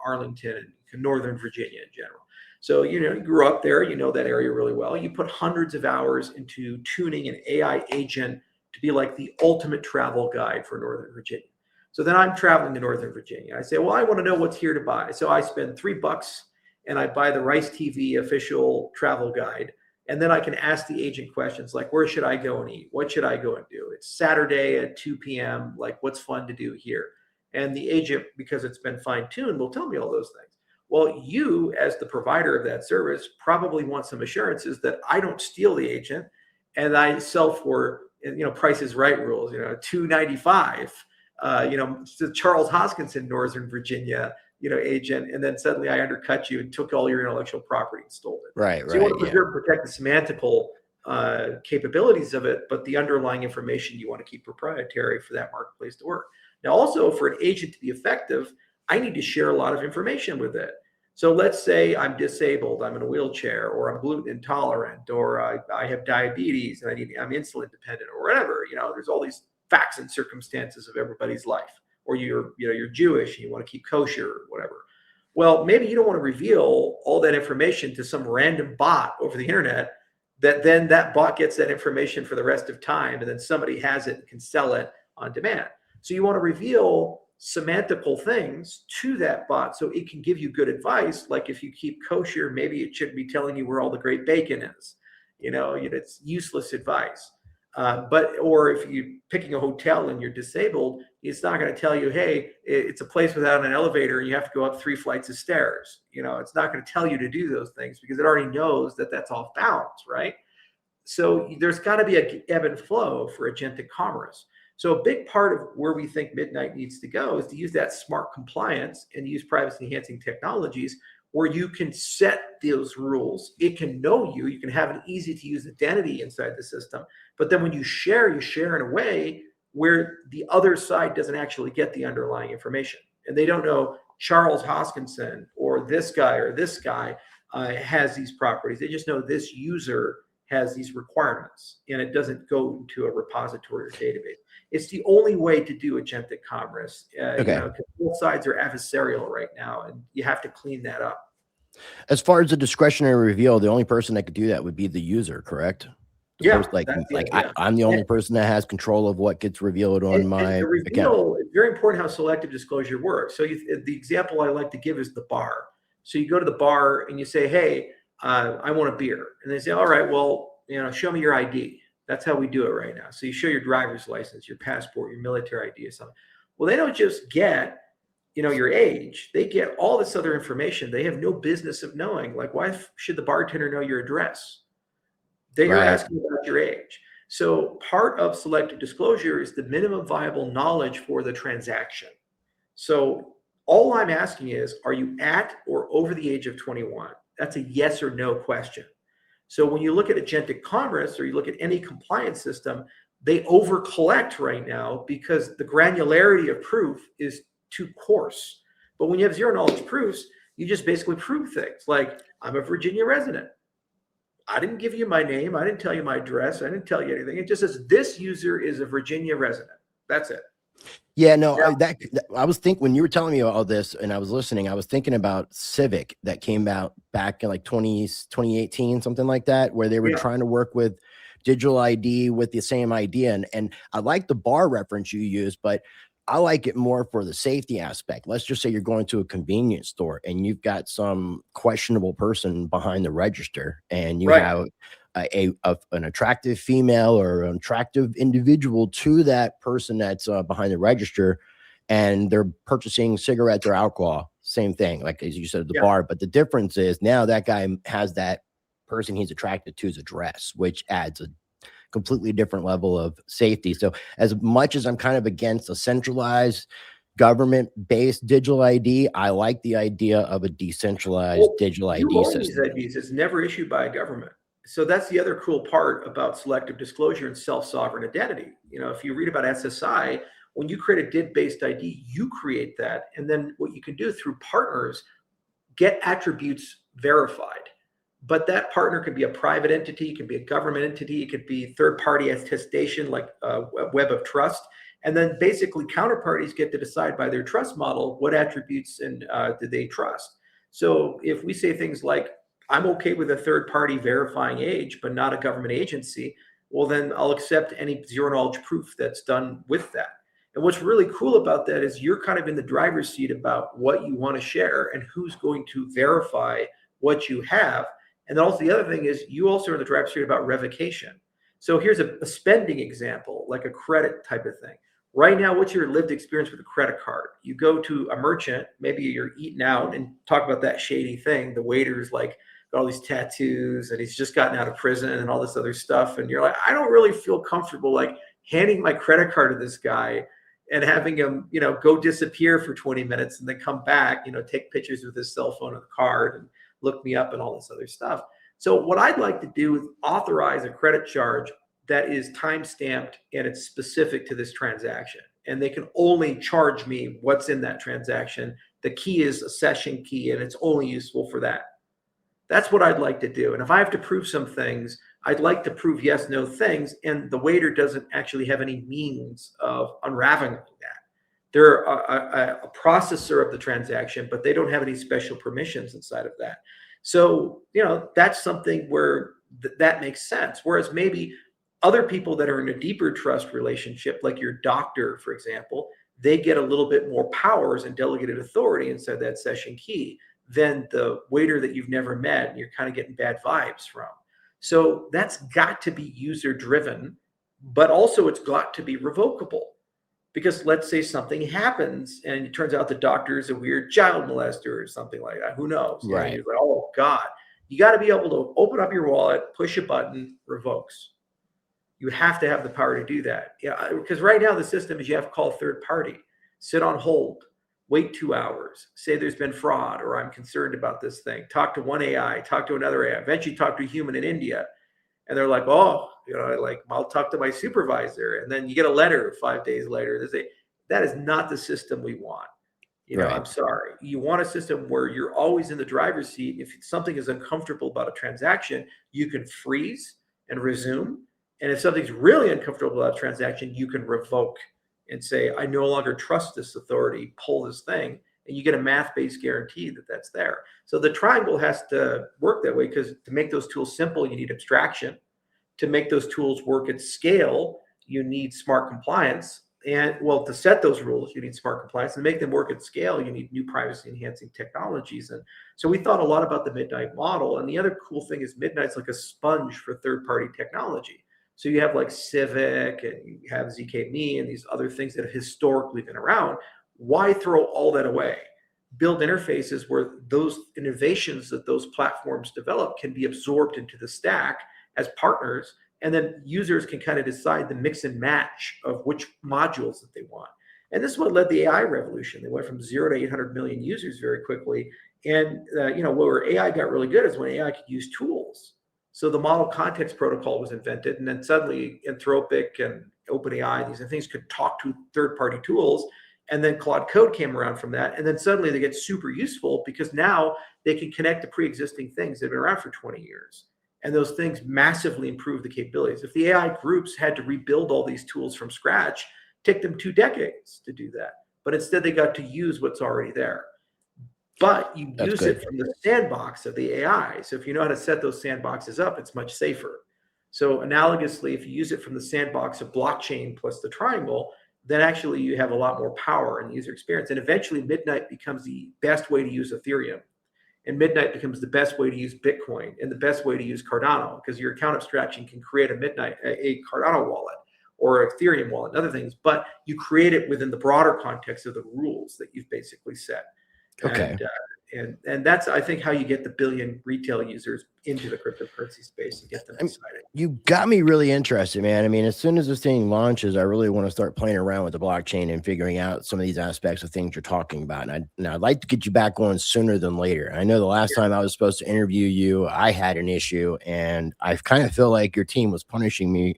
Arlington and Northern Virginia in general. So, you grew up there, you know that area really well. You put hundreds of hours into tuning an AI agent to be like the ultimate travel guide for Northern Virginia. So then I'm traveling to Northern Virginia. I say, well, I want to know what's here to buy. So I spend $3 and I buy the Rice TV official travel guide. And then I can ask the agent questions like, where should I go and eat? What should I go and do? It's Saturday at 2 p.m. Like, what's fun to do here? And the agent, because it's been fine-tuned, will tell me all those things. Well, you, as the provider of that service, probably want some assurances that I don't steal the agent and I sell for, Price is Right rules, $2.95, the Charles Hoskinson, Northern Virginia, agent, and then suddenly I undercut you and took all your intellectual property and stole it. Right. So you want to preserve and protect the semantical capabilities of it, but the underlying information you want to keep proprietary for that marketplace to work. Now, also for an agent to be effective, I need to share a lot of information with it. So let's say I'm disabled, I'm in a wheelchair, or I'm gluten intolerant, or I have diabetes and I'm insulin dependent, or whatever. There's all these facts and circumstances of everybody's life. Or you're Jewish and you want to keep kosher or whatever. Well, maybe you don't want to reveal all that information to some random bot over the internet, then that bot gets that information for the rest of time, and then somebody has it and can sell it on demand. So you want to reveal semantical things to that bot so it can give you good advice. Like, if you keep kosher, maybe it should be telling you where all the great bacon is. It's useless advice. Or if you're picking a hotel and you're disabled, it's not going to tell you, hey, it's a place without an elevator and you have to go up 3 flights of stairs. It's not going to tell you to do those things because it already knows that that's off balance, right? So there's got to be a ebb and flow for agentic commerce. So a big part of where we think Midnight needs to go is to use that smart compliance and use privacy enhancing technologies where you can set those rules. It can know you. You can have an easy to use identity inside the system. But then when you share in a way where the other side doesn't actually get the underlying information. And they don't know Charles Hoskinson or this guy has these properties. They just know this user has these requirements, and it doesn't go into a repository or database. It's the only way to do agentic commerce. Because both sides are adversarial right now, and you have to clean that up. As far as the discretionary reveal, the only person that could do that would be the user, correct? I'm the only person that has control of what gets revealed on my account. It's very important how selective disclosure works. So the example I like to give is the bar. So you go to the bar and you say, hey, I want a beer. And they say, all right, well, show me your ID. That's how we do it right now. So you show your driver's license, your passport, your military ID or something. Well, they don't just get, your age. They get all this other information they have no business of knowing. Like, why should the bartender know your address? They are asking about your age. So part of selective disclosure is the minimum viable knowledge for the transaction. So all I'm asking is, are you at or over the age of 21? That's a yes or no question. So when you look at agentic commerce or you look at any compliance system, they over collect right now because the granularity of proof is too coarse. But when you have zero knowledge proofs, you just basically prove things like, I'm a Virginia resident. I didn't give you my name. I didn't tell you my address. I didn't tell you anything. It just says this user is a Virginia resident. That's it. Yeah, no, Yeah. I was thinking when you were telling me all this and I was listening, I was thinking about Civic that came out back in like 2018, something like that, where they were trying to work with digital ID with the same idea. And I like the bar reference you used, but I like it more for the safety aspect. Let's just say you're going to a convenience store and you've got some questionable person behind the register and you have an attractive female or an attractive individual to that person that's behind the register, and they're purchasing cigarettes or alcohol. Same thing, like as you said at the bar. But the difference is now that guy has that person he's attracted to's address, which adds a completely different level of safety. So as much as I'm kind of against a centralized government-based digital ID, I like the idea of a decentralized digital ID system. These IDs, it's never issued by a government. So that's the other cool part about selective disclosure and self-sovereign identity. You know, if you read about SSI, when you create a DID-based ID, you create that. And then what you can do through partners, get attributes verified. But that partner could be a private entity, it can be a government entity, it could be third-party attestation like a web of trust. And then basically counterparties get to decide by their trust model what attributes and do they trust. So if we say things like, I'm okay with a third party verifying age, but not a government agency, well, then I'll accept any zero knowledge proof that's done with that. And what's really cool about that is you're kind of in the driver's seat about what you want to share and who's going to verify what you have. And then also the other thing is you also are in the driver's seat about revocation. So here's a spending example, like a credit type of thing. Right now, what's your lived experience with a credit card? You go to a merchant, maybe you're eating out and talk about that shady thing. The waiter's like, got all these tattoos and he's just gotten out of prison and all this other stuff. And you're like, I don't really feel comfortable like handing my credit card to this guy and having him, you know, go disappear for 20 minutes and then come back, you know, take pictures with his cell phone and the card and look me up and all this other stuff. So what I'd like to do is authorize a credit charge that is time-stamped and it's specific to this transaction. And they can only charge me what's in that transaction. The key is a session key and it's only useful for that. That's what I'd like to do. And if I have to prove some things, I'd like to prove yes, no things. And the waiter doesn't actually have any means of unraveling that. They're a processor of the transaction, but they don't have any special permissions inside of that. So, you know, that's something where that makes sense. Whereas maybe other people that are in a deeper trust relationship, like your doctor, for example, they get a little bit more powers and delegated authority inside that session key than the waiter that you've never met and you're kind of getting bad vibes from. So that's got to be user driven, but also it's got to be revocable. Because let's say something happens and it turns out the doctor is a weird child molester or something like that. Who knows? Right. You're like, oh God. You got to be able to open up your wallet, push a button, revokes. You have to have the power to do that. Yeah, because right now the system is you have to call a third party, sit on hold, wait 2 hours, say there's been fraud or I'm concerned about this thing, talk to one AI, talk to another AI, eventually talk to a human in India. And they're like, oh, you know, like I'll talk to my supervisor. And then you get a letter 5 days later. They say, that is not the system we want. You know, I'm sorry. You want a system where you're always in the driver's seat. If something is uncomfortable about a transaction, you can freeze and resume. And if something's really uncomfortable about a transaction, you can revoke and say, I no longer trust this authority, pull this thing, and you get a math-based guarantee that that's there. So the triangle has to work that way because to make those tools simple, you need abstraction. To make those tools work at scale, you need smart compliance. And well, to set those rules, you need smart compliance. And to make them work at scale, you need new privacy-enhancing technologies. And so we thought a lot about the Midnight model. And the other cool thing is Midnight's like a sponge for third-party technology. So you have like Civic and you have ZKMe and these other things that have historically been around. Why throw all that away? Build interfaces where those innovations that those platforms develop can be absorbed into the stack as partners And then users can kind of decide the mix and match of which modules that they want. And this is what led the AI revolution. They went from 0 to 800 million users very quickly. And where AI got really good is when AI could use tools. So the model context protocol was invented, and then suddenly Anthropic and OpenAI, these things could talk to third-party tools. And then Claude Code came around from that. And then suddenly they get super useful because now they can connect to pre-existing things that have been around for 20 years. And those things massively improve the capabilities. If the AI groups had to rebuild all these tools from scratch, it took them 2 decades to do that. But instead they got to use what's already there. But you use it from the sandbox of the AI. So if you know how to set those sandboxes up, it's much safer. So analogously, if you use it from the sandbox of blockchain plus the triangle, then actually you have a lot more power in the user experience. And eventually Midnight becomes the best way to use Ethereum. And Midnight becomes the best way to use Bitcoin and the best way to use Cardano, because your account abstraction can create a Cardano wallet or Ethereum wallet and other things, but you create it within the broader context of the rules that you've basically set. Okay. And that's, I think, how you get the billion retail users into the cryptocurrency space and get them excited. You got me really interested, man. I mean, as soon as this thing launches, I really want to start playing around with the blockchain and figuring out some of these aspects of things you're talking about. And I'd like to get you back on sooner than later. I know the last time I was supposed to interview you, I had an issue, and I kind of feel like your team was punishing me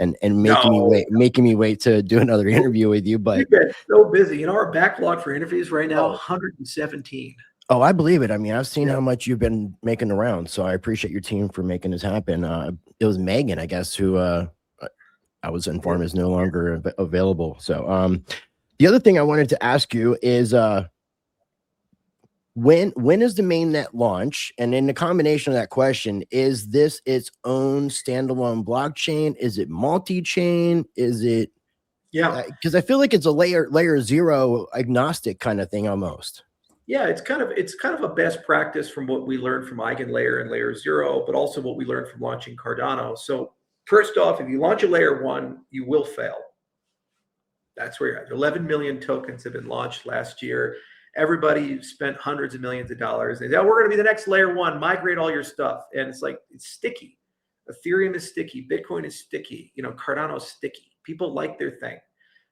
and making me wait to do another interview with you. But you've been so busy. Our backlog for interviews right now, 117. Oh, I believe it. I mean, I've seen how much you've been making the rounds, so I appreciate your team for making this happen. It was Megan, I guess, who I was informed is no longer available. So the other thing I wanted to ask you is when is the mainnet launch? And in the combination of that question, is this its own standalone blockchain? Is it multi-chain? Is it? Yeah, because I feel like it's a layer zero agnostic kind of thing almost. Yeah, it's kind of a best practice from what we learned from EigenLayer and Layer 0, but also what we learned from launching Cardano. So first off, if you launch a Layer 1, you will fail. That's where you're at. 11 million tokens have been launched last year. Everybody spent hundreds of millions of dollars. They said, oh, we're going to be the next Layer 1, migrate all your stuff. And it's like, it's sticky. Ethereum is sticky. Bitcoin is sticky. Cardano is sticky. People like their thing.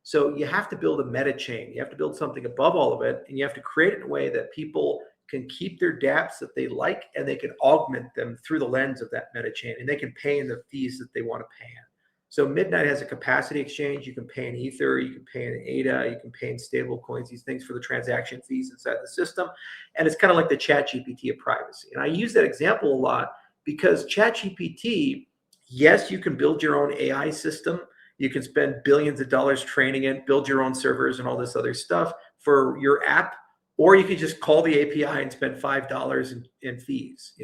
So you have to build a meta chain. You have to build something above all of it, and you have to create it in a way that people can keep their dApps that they like, and they can augment them through the lens of that meta chain, and they can pay in the fees that they want to pay in. So Midnight has a capacity exchange. You can pay in Ether, you can pay in ADA, you can pay in stable coins, these things for the transaction fees inside the system. And it's kind of like the ChatGPT of privacy. And I use that example a lot because ChatGPT, yes, you can build your own AI system. You can spend billions of dollars training it, build your own servers and all this other stuff for your app, or you could just call the API and spend $5 in fees,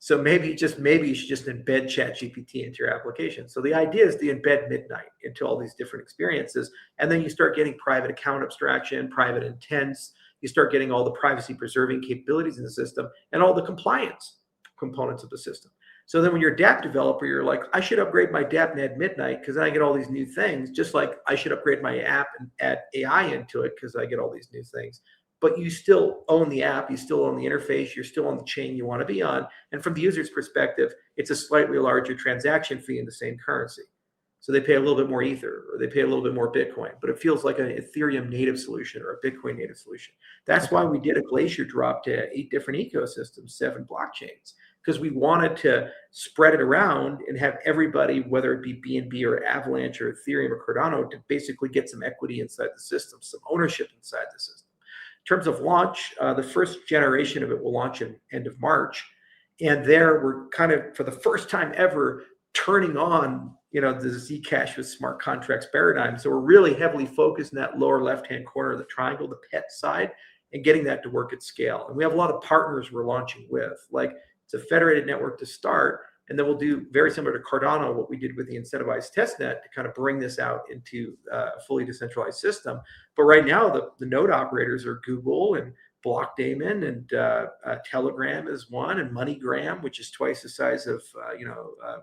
So maybe you should just embed ChatGPT into your application. So the idea is to embed Midnight into all these different experiences, and then you start getting private account abstraction, private intents. You start getting all the privacy preserving capabilities in the system and all the compliance components of the system. So then when you're a dApp developer, you're like, I should upgrade my dApp and add Midnight because then I get all these new things, just like I should upgrade my app and add AI into it because I get all these new things. But you still own the app, you still own the interface, you're still on the chain you want to be on. And from the user's perspective, it's a slightly larger transaction fee in the same currency. So they pay a little bit more Ether, or they pay a little bit more Bitcoin, but it feels like an Ethereum native solution or a Bitcoin native solution. That's why we did a Glacier drop to 8 different ecosystems, 7 blockchains, because we wanted to spread it around and have everybody, whether it be BNB or Avalanche or Ethereum or Cardano, to basically get some equity inside the system, some ownership inside the system. In terms of launch, the first generation of it will launch in end of March. And there we're kind of, for the first time ever, turning on the Zcash with smart contracts paradigm. So we're really heavily focused in that lower left-hand corner of the triangle, the pet side, and getting that to work at scale. And we have a lot of partners we're launching with. Like, it's a federated network to start, and then we'll do very similar to Cardano, what we did with the incentivized testnet to kind of bring this out into a fully decentralized system. But right now, the node operators are Google and Blockdaemon, and Telegram is one, and MoneyGram, which is twice the size of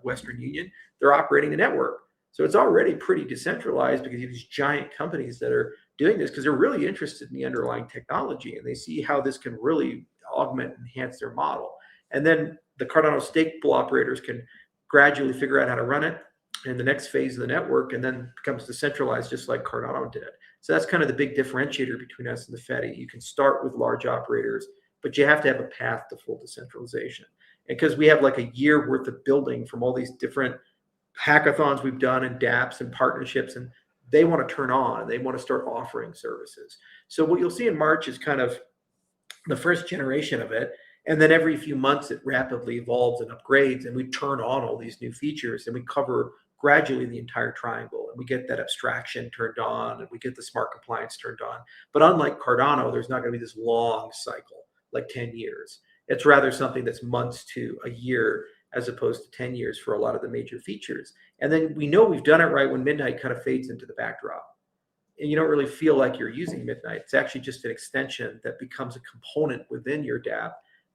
Western Union. They're operating the network. So it's already pretty decentralized because you have these giant companies that are doing this because they're really interested in the underlying technology, and they see how this can really augment and enhance their model. And then the Cardano stake pool operators can gradually figure out how to run it in the next phase of the network, and then becomes decentralized just like Cardano did. So that's kind of the big differentiator between us and the Fed. You can start with large operators, but you have to have a path to full decentralization. And because we have like a year worth of building from all these different hackathons we've done and dApps and partnerships, and they want to turn on and they want to start offering services. So what you'll see in March is kind of the first generation of it. And then every few months, it rapidly evolves and upgrades, and we turn on all these new features and we cover gradually the entire triangle. And we get that abstraction turned on and we get the smart compliance turned on. But unlike Cardano, there's not going to be this long cycle, like 10 years. It's rather something that's months to a year as opposed to 10 years for a lot of the major features. And then we know we've done it right when Midnight kind of fades into the backdrop. And you don't really feel like you're using Midnight. It's actually just an extension that becomes a component within your dApp.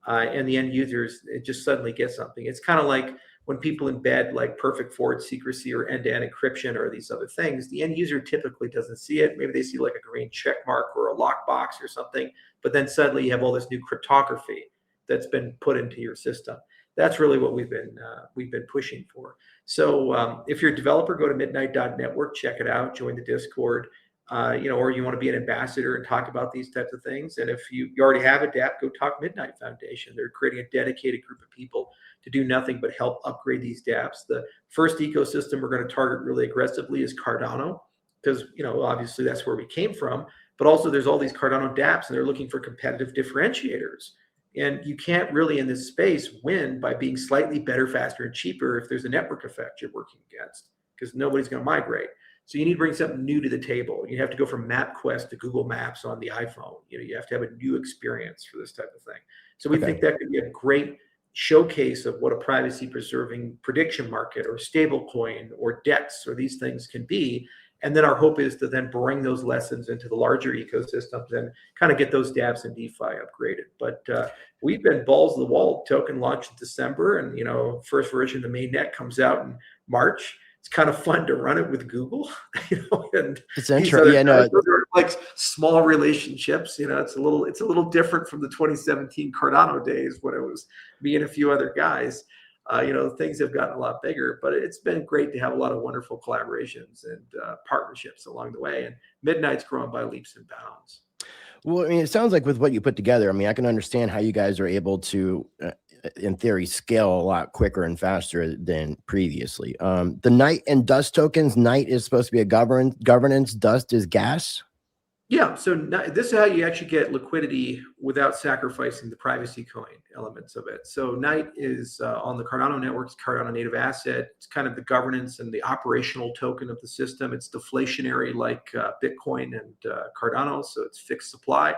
And the end users, it just suddenly gets something. It's kind of like when people embed like perfect forward secrecy or end-to-end encryption or these other things, the end user typically doesn't see it. Maybe they see like a green check mark or a lockbox or something, but then suddenly you have all this new cryptography that's been put into your system. That's really what we've been pushing for. So if you're a developer, go to midnight.network, check it out, join the Discord. Or you want to be an ambassador and talk about these types of things. And if you already have a dApp, go talk Midnight Foundation. They're creating a dedicated group of people to do nothing but help upgrade these dApps. The first ecosystem we're going to target really aggressively is Cardano, because obviously that's where we came from. But also there's all these Cardano dApps, and they're looking for competitive differentiators. And you can't really in this space win by being slightly better, faster, and cheaper if there's a network effect you're working against, because nobody's going to migrate. So you need to bring something new to the table. You have to go from MapQuest to Google Maps on the iPhone. You have to have a new experience for this type of thing. So we think that could be a great showcase of what a privacy preserving prediction market or stable coin or DEX or these things can be. And then our hope is to then bring those lessons into the larger ecosystems and kind of get those dApps and DeFi upgraded. But we've been balls to the wall. Token launched in December, and first version of the mainnet comes out in March. It's kind of fun to run it with Google, and it's interesting. Yeah, no, those are like small relationships. It's a little different from the 2017 Cardano days when it was me and a few other guys. Things have gotten a lot bigger, but it's been great to have a lot of wonderful collaborations and partnerships along the way. And Midnight's grown by leaps and bounds. Well, I mean, it sounds like with what you put together, I mean, I can understand how you guys are able to, in theory, scale a lot quicker and faster than previously. The Night and Dust tokens, Night is supposed to be a governance, Dust is gas. Yeah, so this is how you actually get liquidity without sacrificing the privacy coin elements of it. So Night is on the Cardano network's Cardano native asset. It's kind of the governance and the operational token of the system. It's deflationary like Bitcoin and Cardano, so it's fixed supply.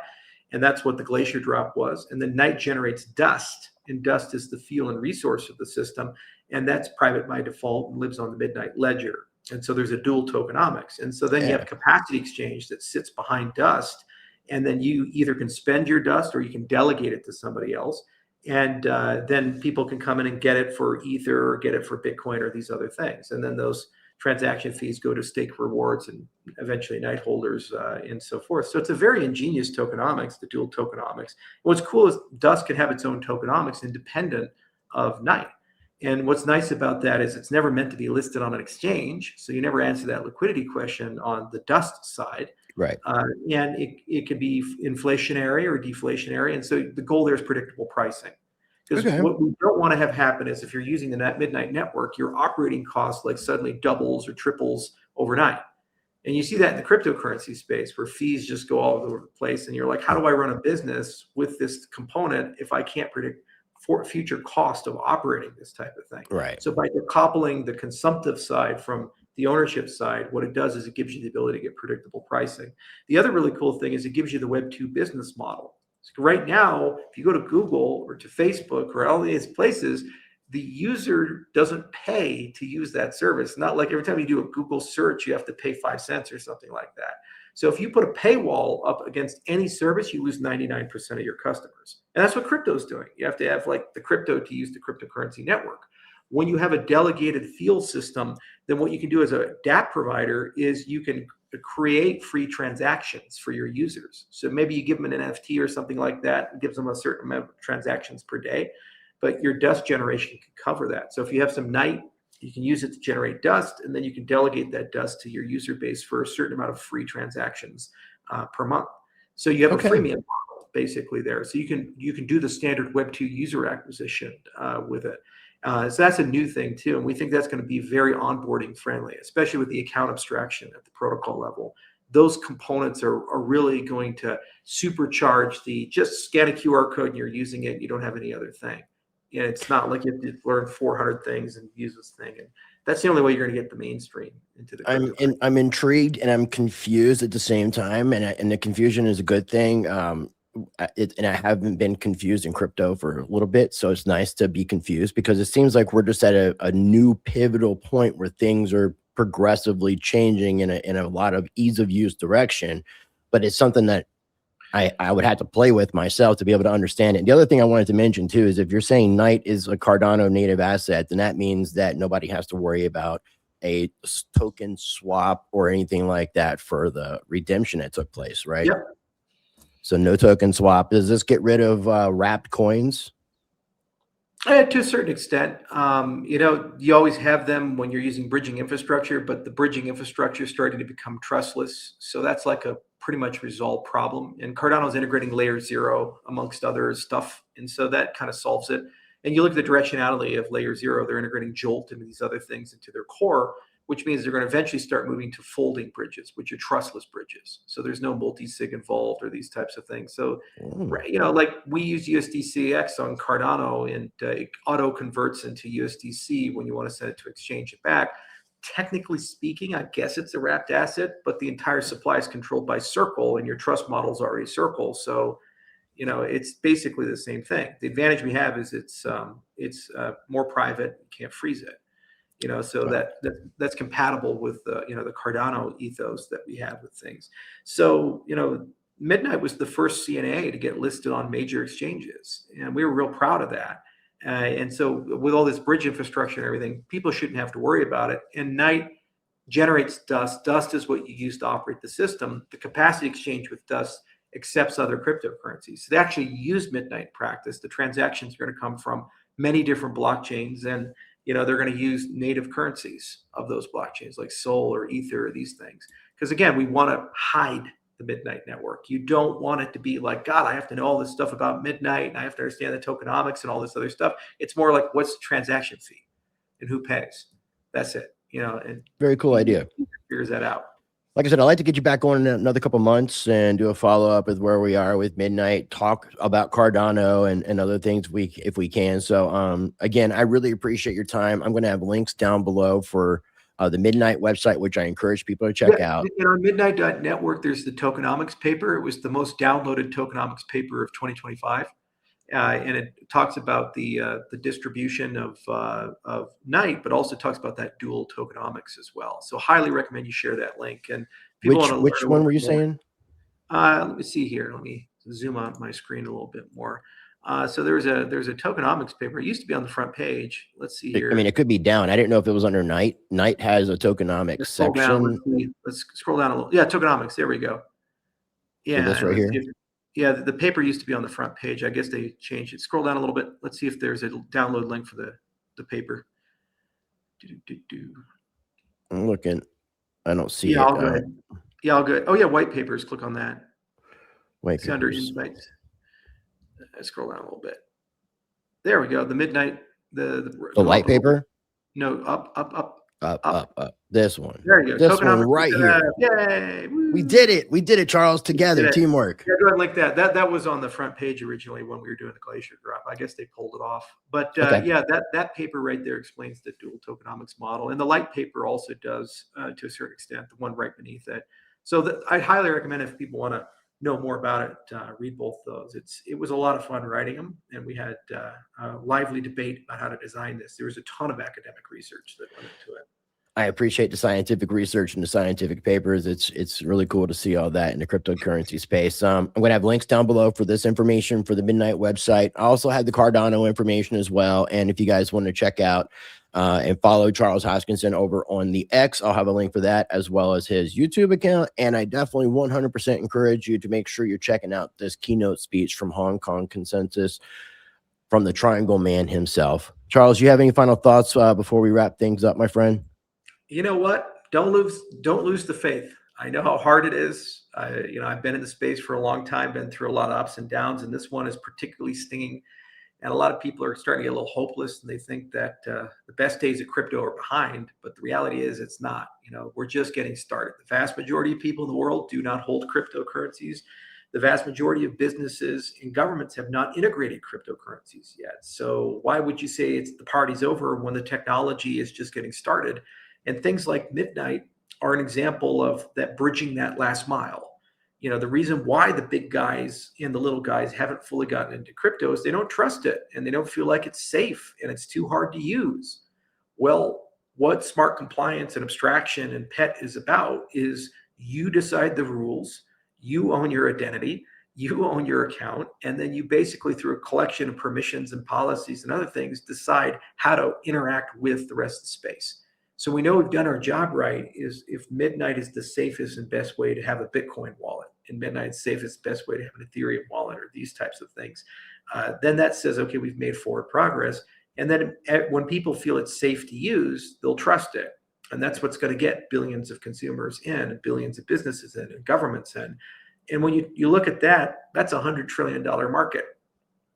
And that's what the Glacier drop was. And then Night generates Dust, and Dust is the fuel and resource of the system. And that's private by default and lives on the Midnight ledger. And so there's a dual tokenomics. And so then you have capacity exchange that sits behind Dust. And then you either can spend your Dust or you can delegate it to somebody else. And then people can come in and get it for Ether or get it for Bitcoin or these other things. And then those transaction fees go to stake rewards and eventually Night holders and so forth. So it's a very ingenious tokenomics, the dual tokenomics. What's cool is Dust can have its own tokenomics independent of Night. And what's nice about that is it's never meant to be listed on an exchange. So you never answer that liquidity question on the Dust side. Right. And it could be inflationary or deflationary. And so the goal there is predictable pricing. Because what we don't want to have happen is if you're using the Midnight network, your operating costs like suddenly doubles or triples overnight. And you see that in the cryptocurrency space where fees just go all over the place. And you're like, how do I run a business with this component if I can't predict for future cost of operating this type of thing? Right. So by decoupling the consumptive side from the ownership side, what it does is it gives you the ability to get predictable pricing. The other really cool thing is it gives you the Web 2 business model. So right now, if you go to Google or to Facebook or all these places, the user doesn't pay to use that service. Not like every time you do a Google search, you have to pay 5 cents or something like that. So if you put a paywall up against any service, you lose 99% of your customers. And that's what crypto is doing. You have to have like the crypto to use the cryptocurrency network. When you have a delegated field system, then what you can do as a dApp provider is you can create free transactions for your users. So maybe you give them an NFT or something like that. It gives them a certain amount of transactions per day. but your dust generation can cover that. So if you have some night, you can use it to generate dust, and then you can delegate that dust to your user base for a certain amount of free transactions per month. So you have a freemium model basically there. So you can do the standard Web2 user acquisition with it. So that's a new thing too, and we think that's going to be very onboarding friendly, especially with the account abstraction at the protocol level. Those components are really going to supercharge the just scan a QR code and you're using it. You don't have any other thing. And it's not like you have to learn 400 things and use this thing. And that's the only way you're going to get the mainstream into the crypto. I'm intrigued and I'm confused at the same time, and the confusion is a good thing. And I haven't been confused in crypto for a little bit, so it's nice to be confused because it seems like we're just at a new pivotal point where things are progressively changing in a lot of ease of use direction. But it's something that I would have to play with myself to be able to understand it. And the other thing I wanted to mention too is if you're saying Night is a Cardano native asset, then that means that nobody has to worry about a token swap or anything like that for the redemption that took place, right? Yep. So no token swap. Does this get rid of wrapped coins? To a certain extent, you always have them when you're using bridging infrastructure, but the bridging infrastructure is starting to become trustless. So that's like a pretty much resolved problem. And Cardano is integrating layer 0 amongst other stuff. And so that kind of solves it. And you look at the directionality of layer 0, they're integrating Jolt and these other things into their core, which means they're going to eventually start moving to folding bridges, which are trustless bridges. So there's no multi-sig involved or these types of things. So, like we use USDCX on Cardano, and it auto converts into USDC when you want to send it to exchange it back. Technically speaking, I guess it's a wrapped asset, but the entire supply is controlled by Circle, and your trust model is already Circle. So, it's basically the same thing. The advantage we have is it's more private. You can't freeze it. So that's compatible with the Cardano ethos that we have with things. So Midnight was the first CNA to get listed on major exchanges, and we were real proud of that. And so with all this bridge infrastructure and everything, people shouldn't have to worry about it. And Night generates dust. Dust is what you use to operate the system. The capacity exchange with dust accepts other cryptocurrencies. So they actually use Midnight practice. The transactions are going to come from many different blockchains, and they're going to use native currencies of those blockchains like Sol or Ether or these things. Because again, we want to hide the Midnight network. You don't want it to be like, God, I have to know all this stuff about Midnight and I have to understand the tokenomics and all this other stuff. It's more like, what's the transaction fee and who pays? That's it. And very cool idea. Figures that out. Like I said, I'd like to get you back on in another couple months and do a follow-up with where we are with Midnight, talk about Cardano and other things if we can. So again, I really appreciate your time. I'm going to have links down below for the Midnight website, which I encourage people to check out. And on Midnight.network, there's the tokenomics paper. It was the most downloaded tokenomics paper of 2025. And it talks about the distribution of Night, but also talks about that dual tokenomics as well. So highly recommend you share that link. And which one were you saying? Let me see here. Let me zoom out my screen a little bit more. So there's a tokenomics paper. It used to be on the front page. Let's see here. I mean, it could be down. I didn't know if it was under Night. Night has a tokenomics section. Let's scroll down a little. Yeah, tokenomics. There we go. Yeah, so this right here. Yeah, the paper used to be on the front page. I guess they changed it. Scroll down a little bit. Let's see if there's a download link for the paper. I'm looking. I don't see it. All good. Yeah, all good. Oh, yeah, white papers. Click on that. White papers. Under insights. Scroll down a little bit. There we go. The Midnight. The light paper? No, up. Up. This one. There you go. This one right here. Yay! Woo. We did it, Charles. Together, teamwork. Yeah, go ahead like that. That was on the front page originally when we were doing the Glacier drop. I guess they pulled it off. But yeah, that paper right there explains the dual tokenomics model, and the light paper also does to a certain extent. The one right beneath it. So I highly recommend if people want to know more about it, read both those. It was a lot of fun writing them, and we had a lively debate about how to design this. There was a ton of academic research that went into it. I appreciate the scientific research and the scientific papers. It's really cool to see all that in the cryptocurrency space. I'm going to have links down below for this information for the Midnight website. I also have the Cardano information as well. And if you guys want to check out and follow Charles Hoskinson over on the X, I'll have a link for that as well as his YouTube account. And I definitely 100% encourage you to make sure you're checking out this keynote speech from Hong Kong Consensus from the Triangle Man himself. Charles, you have any final thoughts before we wrap things up, my friend? You know what? Don't lose the faith. I know how hard it is. I've been in the space for a long time, been through a lot of ups and downs, and this one is particularly stinging. And a lot of people are starting to get a little hopeless, and they think that the best days of crypto are behind. But the reality is, it's not. We're just getting started. The vast majority of people in the world do not hold cryptocurrencies. The vast majority of businesses and governments have not integrated cryptocurrencies yet. So why would you say the party's over when the technology is just getting started? And things like Midnight are an example of that, bridging that last mile. The reason why the big guys and the little guys haven't fully gotten into crypto is they don't trust it, and they don't feel like it's safe, and it's too hard to use. Well, what smart compliance and abstraction and PET is about is you decide the rules, you own your identity, you own your account, and then you basically, through a collection of permissions and policies and other things, decide how to interact with the rest of the space. So we know we've done our job right is if Midnight is the safest and best way to have a Bitcoin wallet, and Midnight's safest, best way to have an Ethereum wallet, or these types of things, then that says, okay, we've made forward progress. And then when people feel it's safe to use, they'll trust it. And that's what's going to get billions of consumers in, billions of businesses in, and governments in. And when you look at that, that's a $100 trillion market.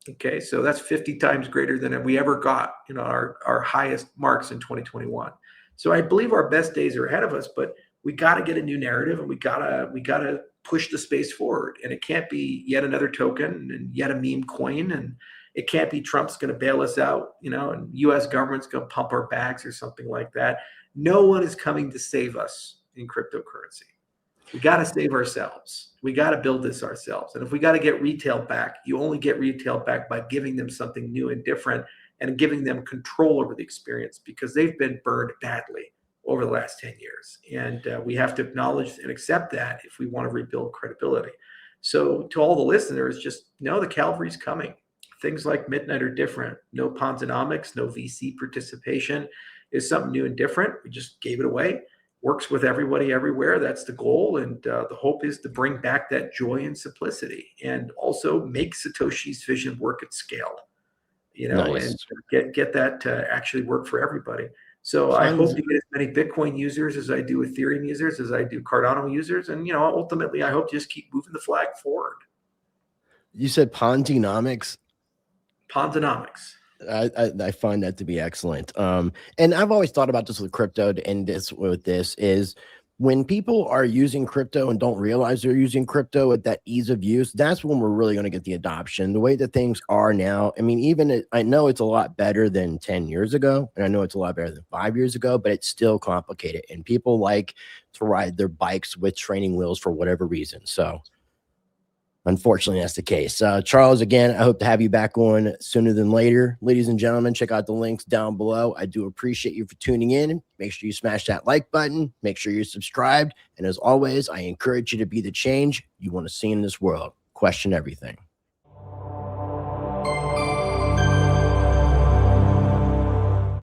Okay, so that's 50 times greater than we ever got, our highest marks in 2021. So I believe our best days are ahead of us, but we got to get a new narrative, and we gotta push the space forward. And it can't be yet another token and yet a meme coin, and it can't be Trump's going to bail us out, and U.S. government's going to pump our backs or something like that. No one is coming to save us in cryptocurrency. We got to save ourselves. We got to build this ourselves. And if we got to get retail back, you only get retail back by giving them something new and different, and giving them control over the experience, because they've been burned badly over the last 10 years. And we have to acknowledge and accept that if we want to rebuild credibility. So to all the listeners, just know the cavalry's coming. Things like Midnight are different. No Ponzonomics, no VC participation. Is something new and different. We just gave it away. Works with everybody everywhere. That's the goal. And the hope is to bring back that joy and simplicity, and also make Satoshi's vision work at scale. Nice. And get that to actually work for everybody. So I hope to get as many Bitcoin users as I do Ethereum users, as I do Cardano users. And, ultimately, I hope to just keep moving the flag forward. You said Ponzinomics? Ponzonomics. I find that to be excellent. And I've always thought about this with crypto, to end this with this, is when people are using crypto and don't realize they're using crypto at that ease of use, that's when we're really going to get the adoption. The way that things are now, I mean, I know it's a lot better than 10 years ago, and I know it's a lot better than 5 years ago, but it's still complicated. And people like to ride their bikes with training wheels for whatever reason. So unfortunately, that's the case. Charles, again, I hope to have you back on sooner than later. Ladies and gentlemen, check out the links down below. I do appreciate you for tuning in. Make sure you smash that like button. Make sure you're subscribed. And as always, I encourage you to be the change you want to see in this world. Question everything.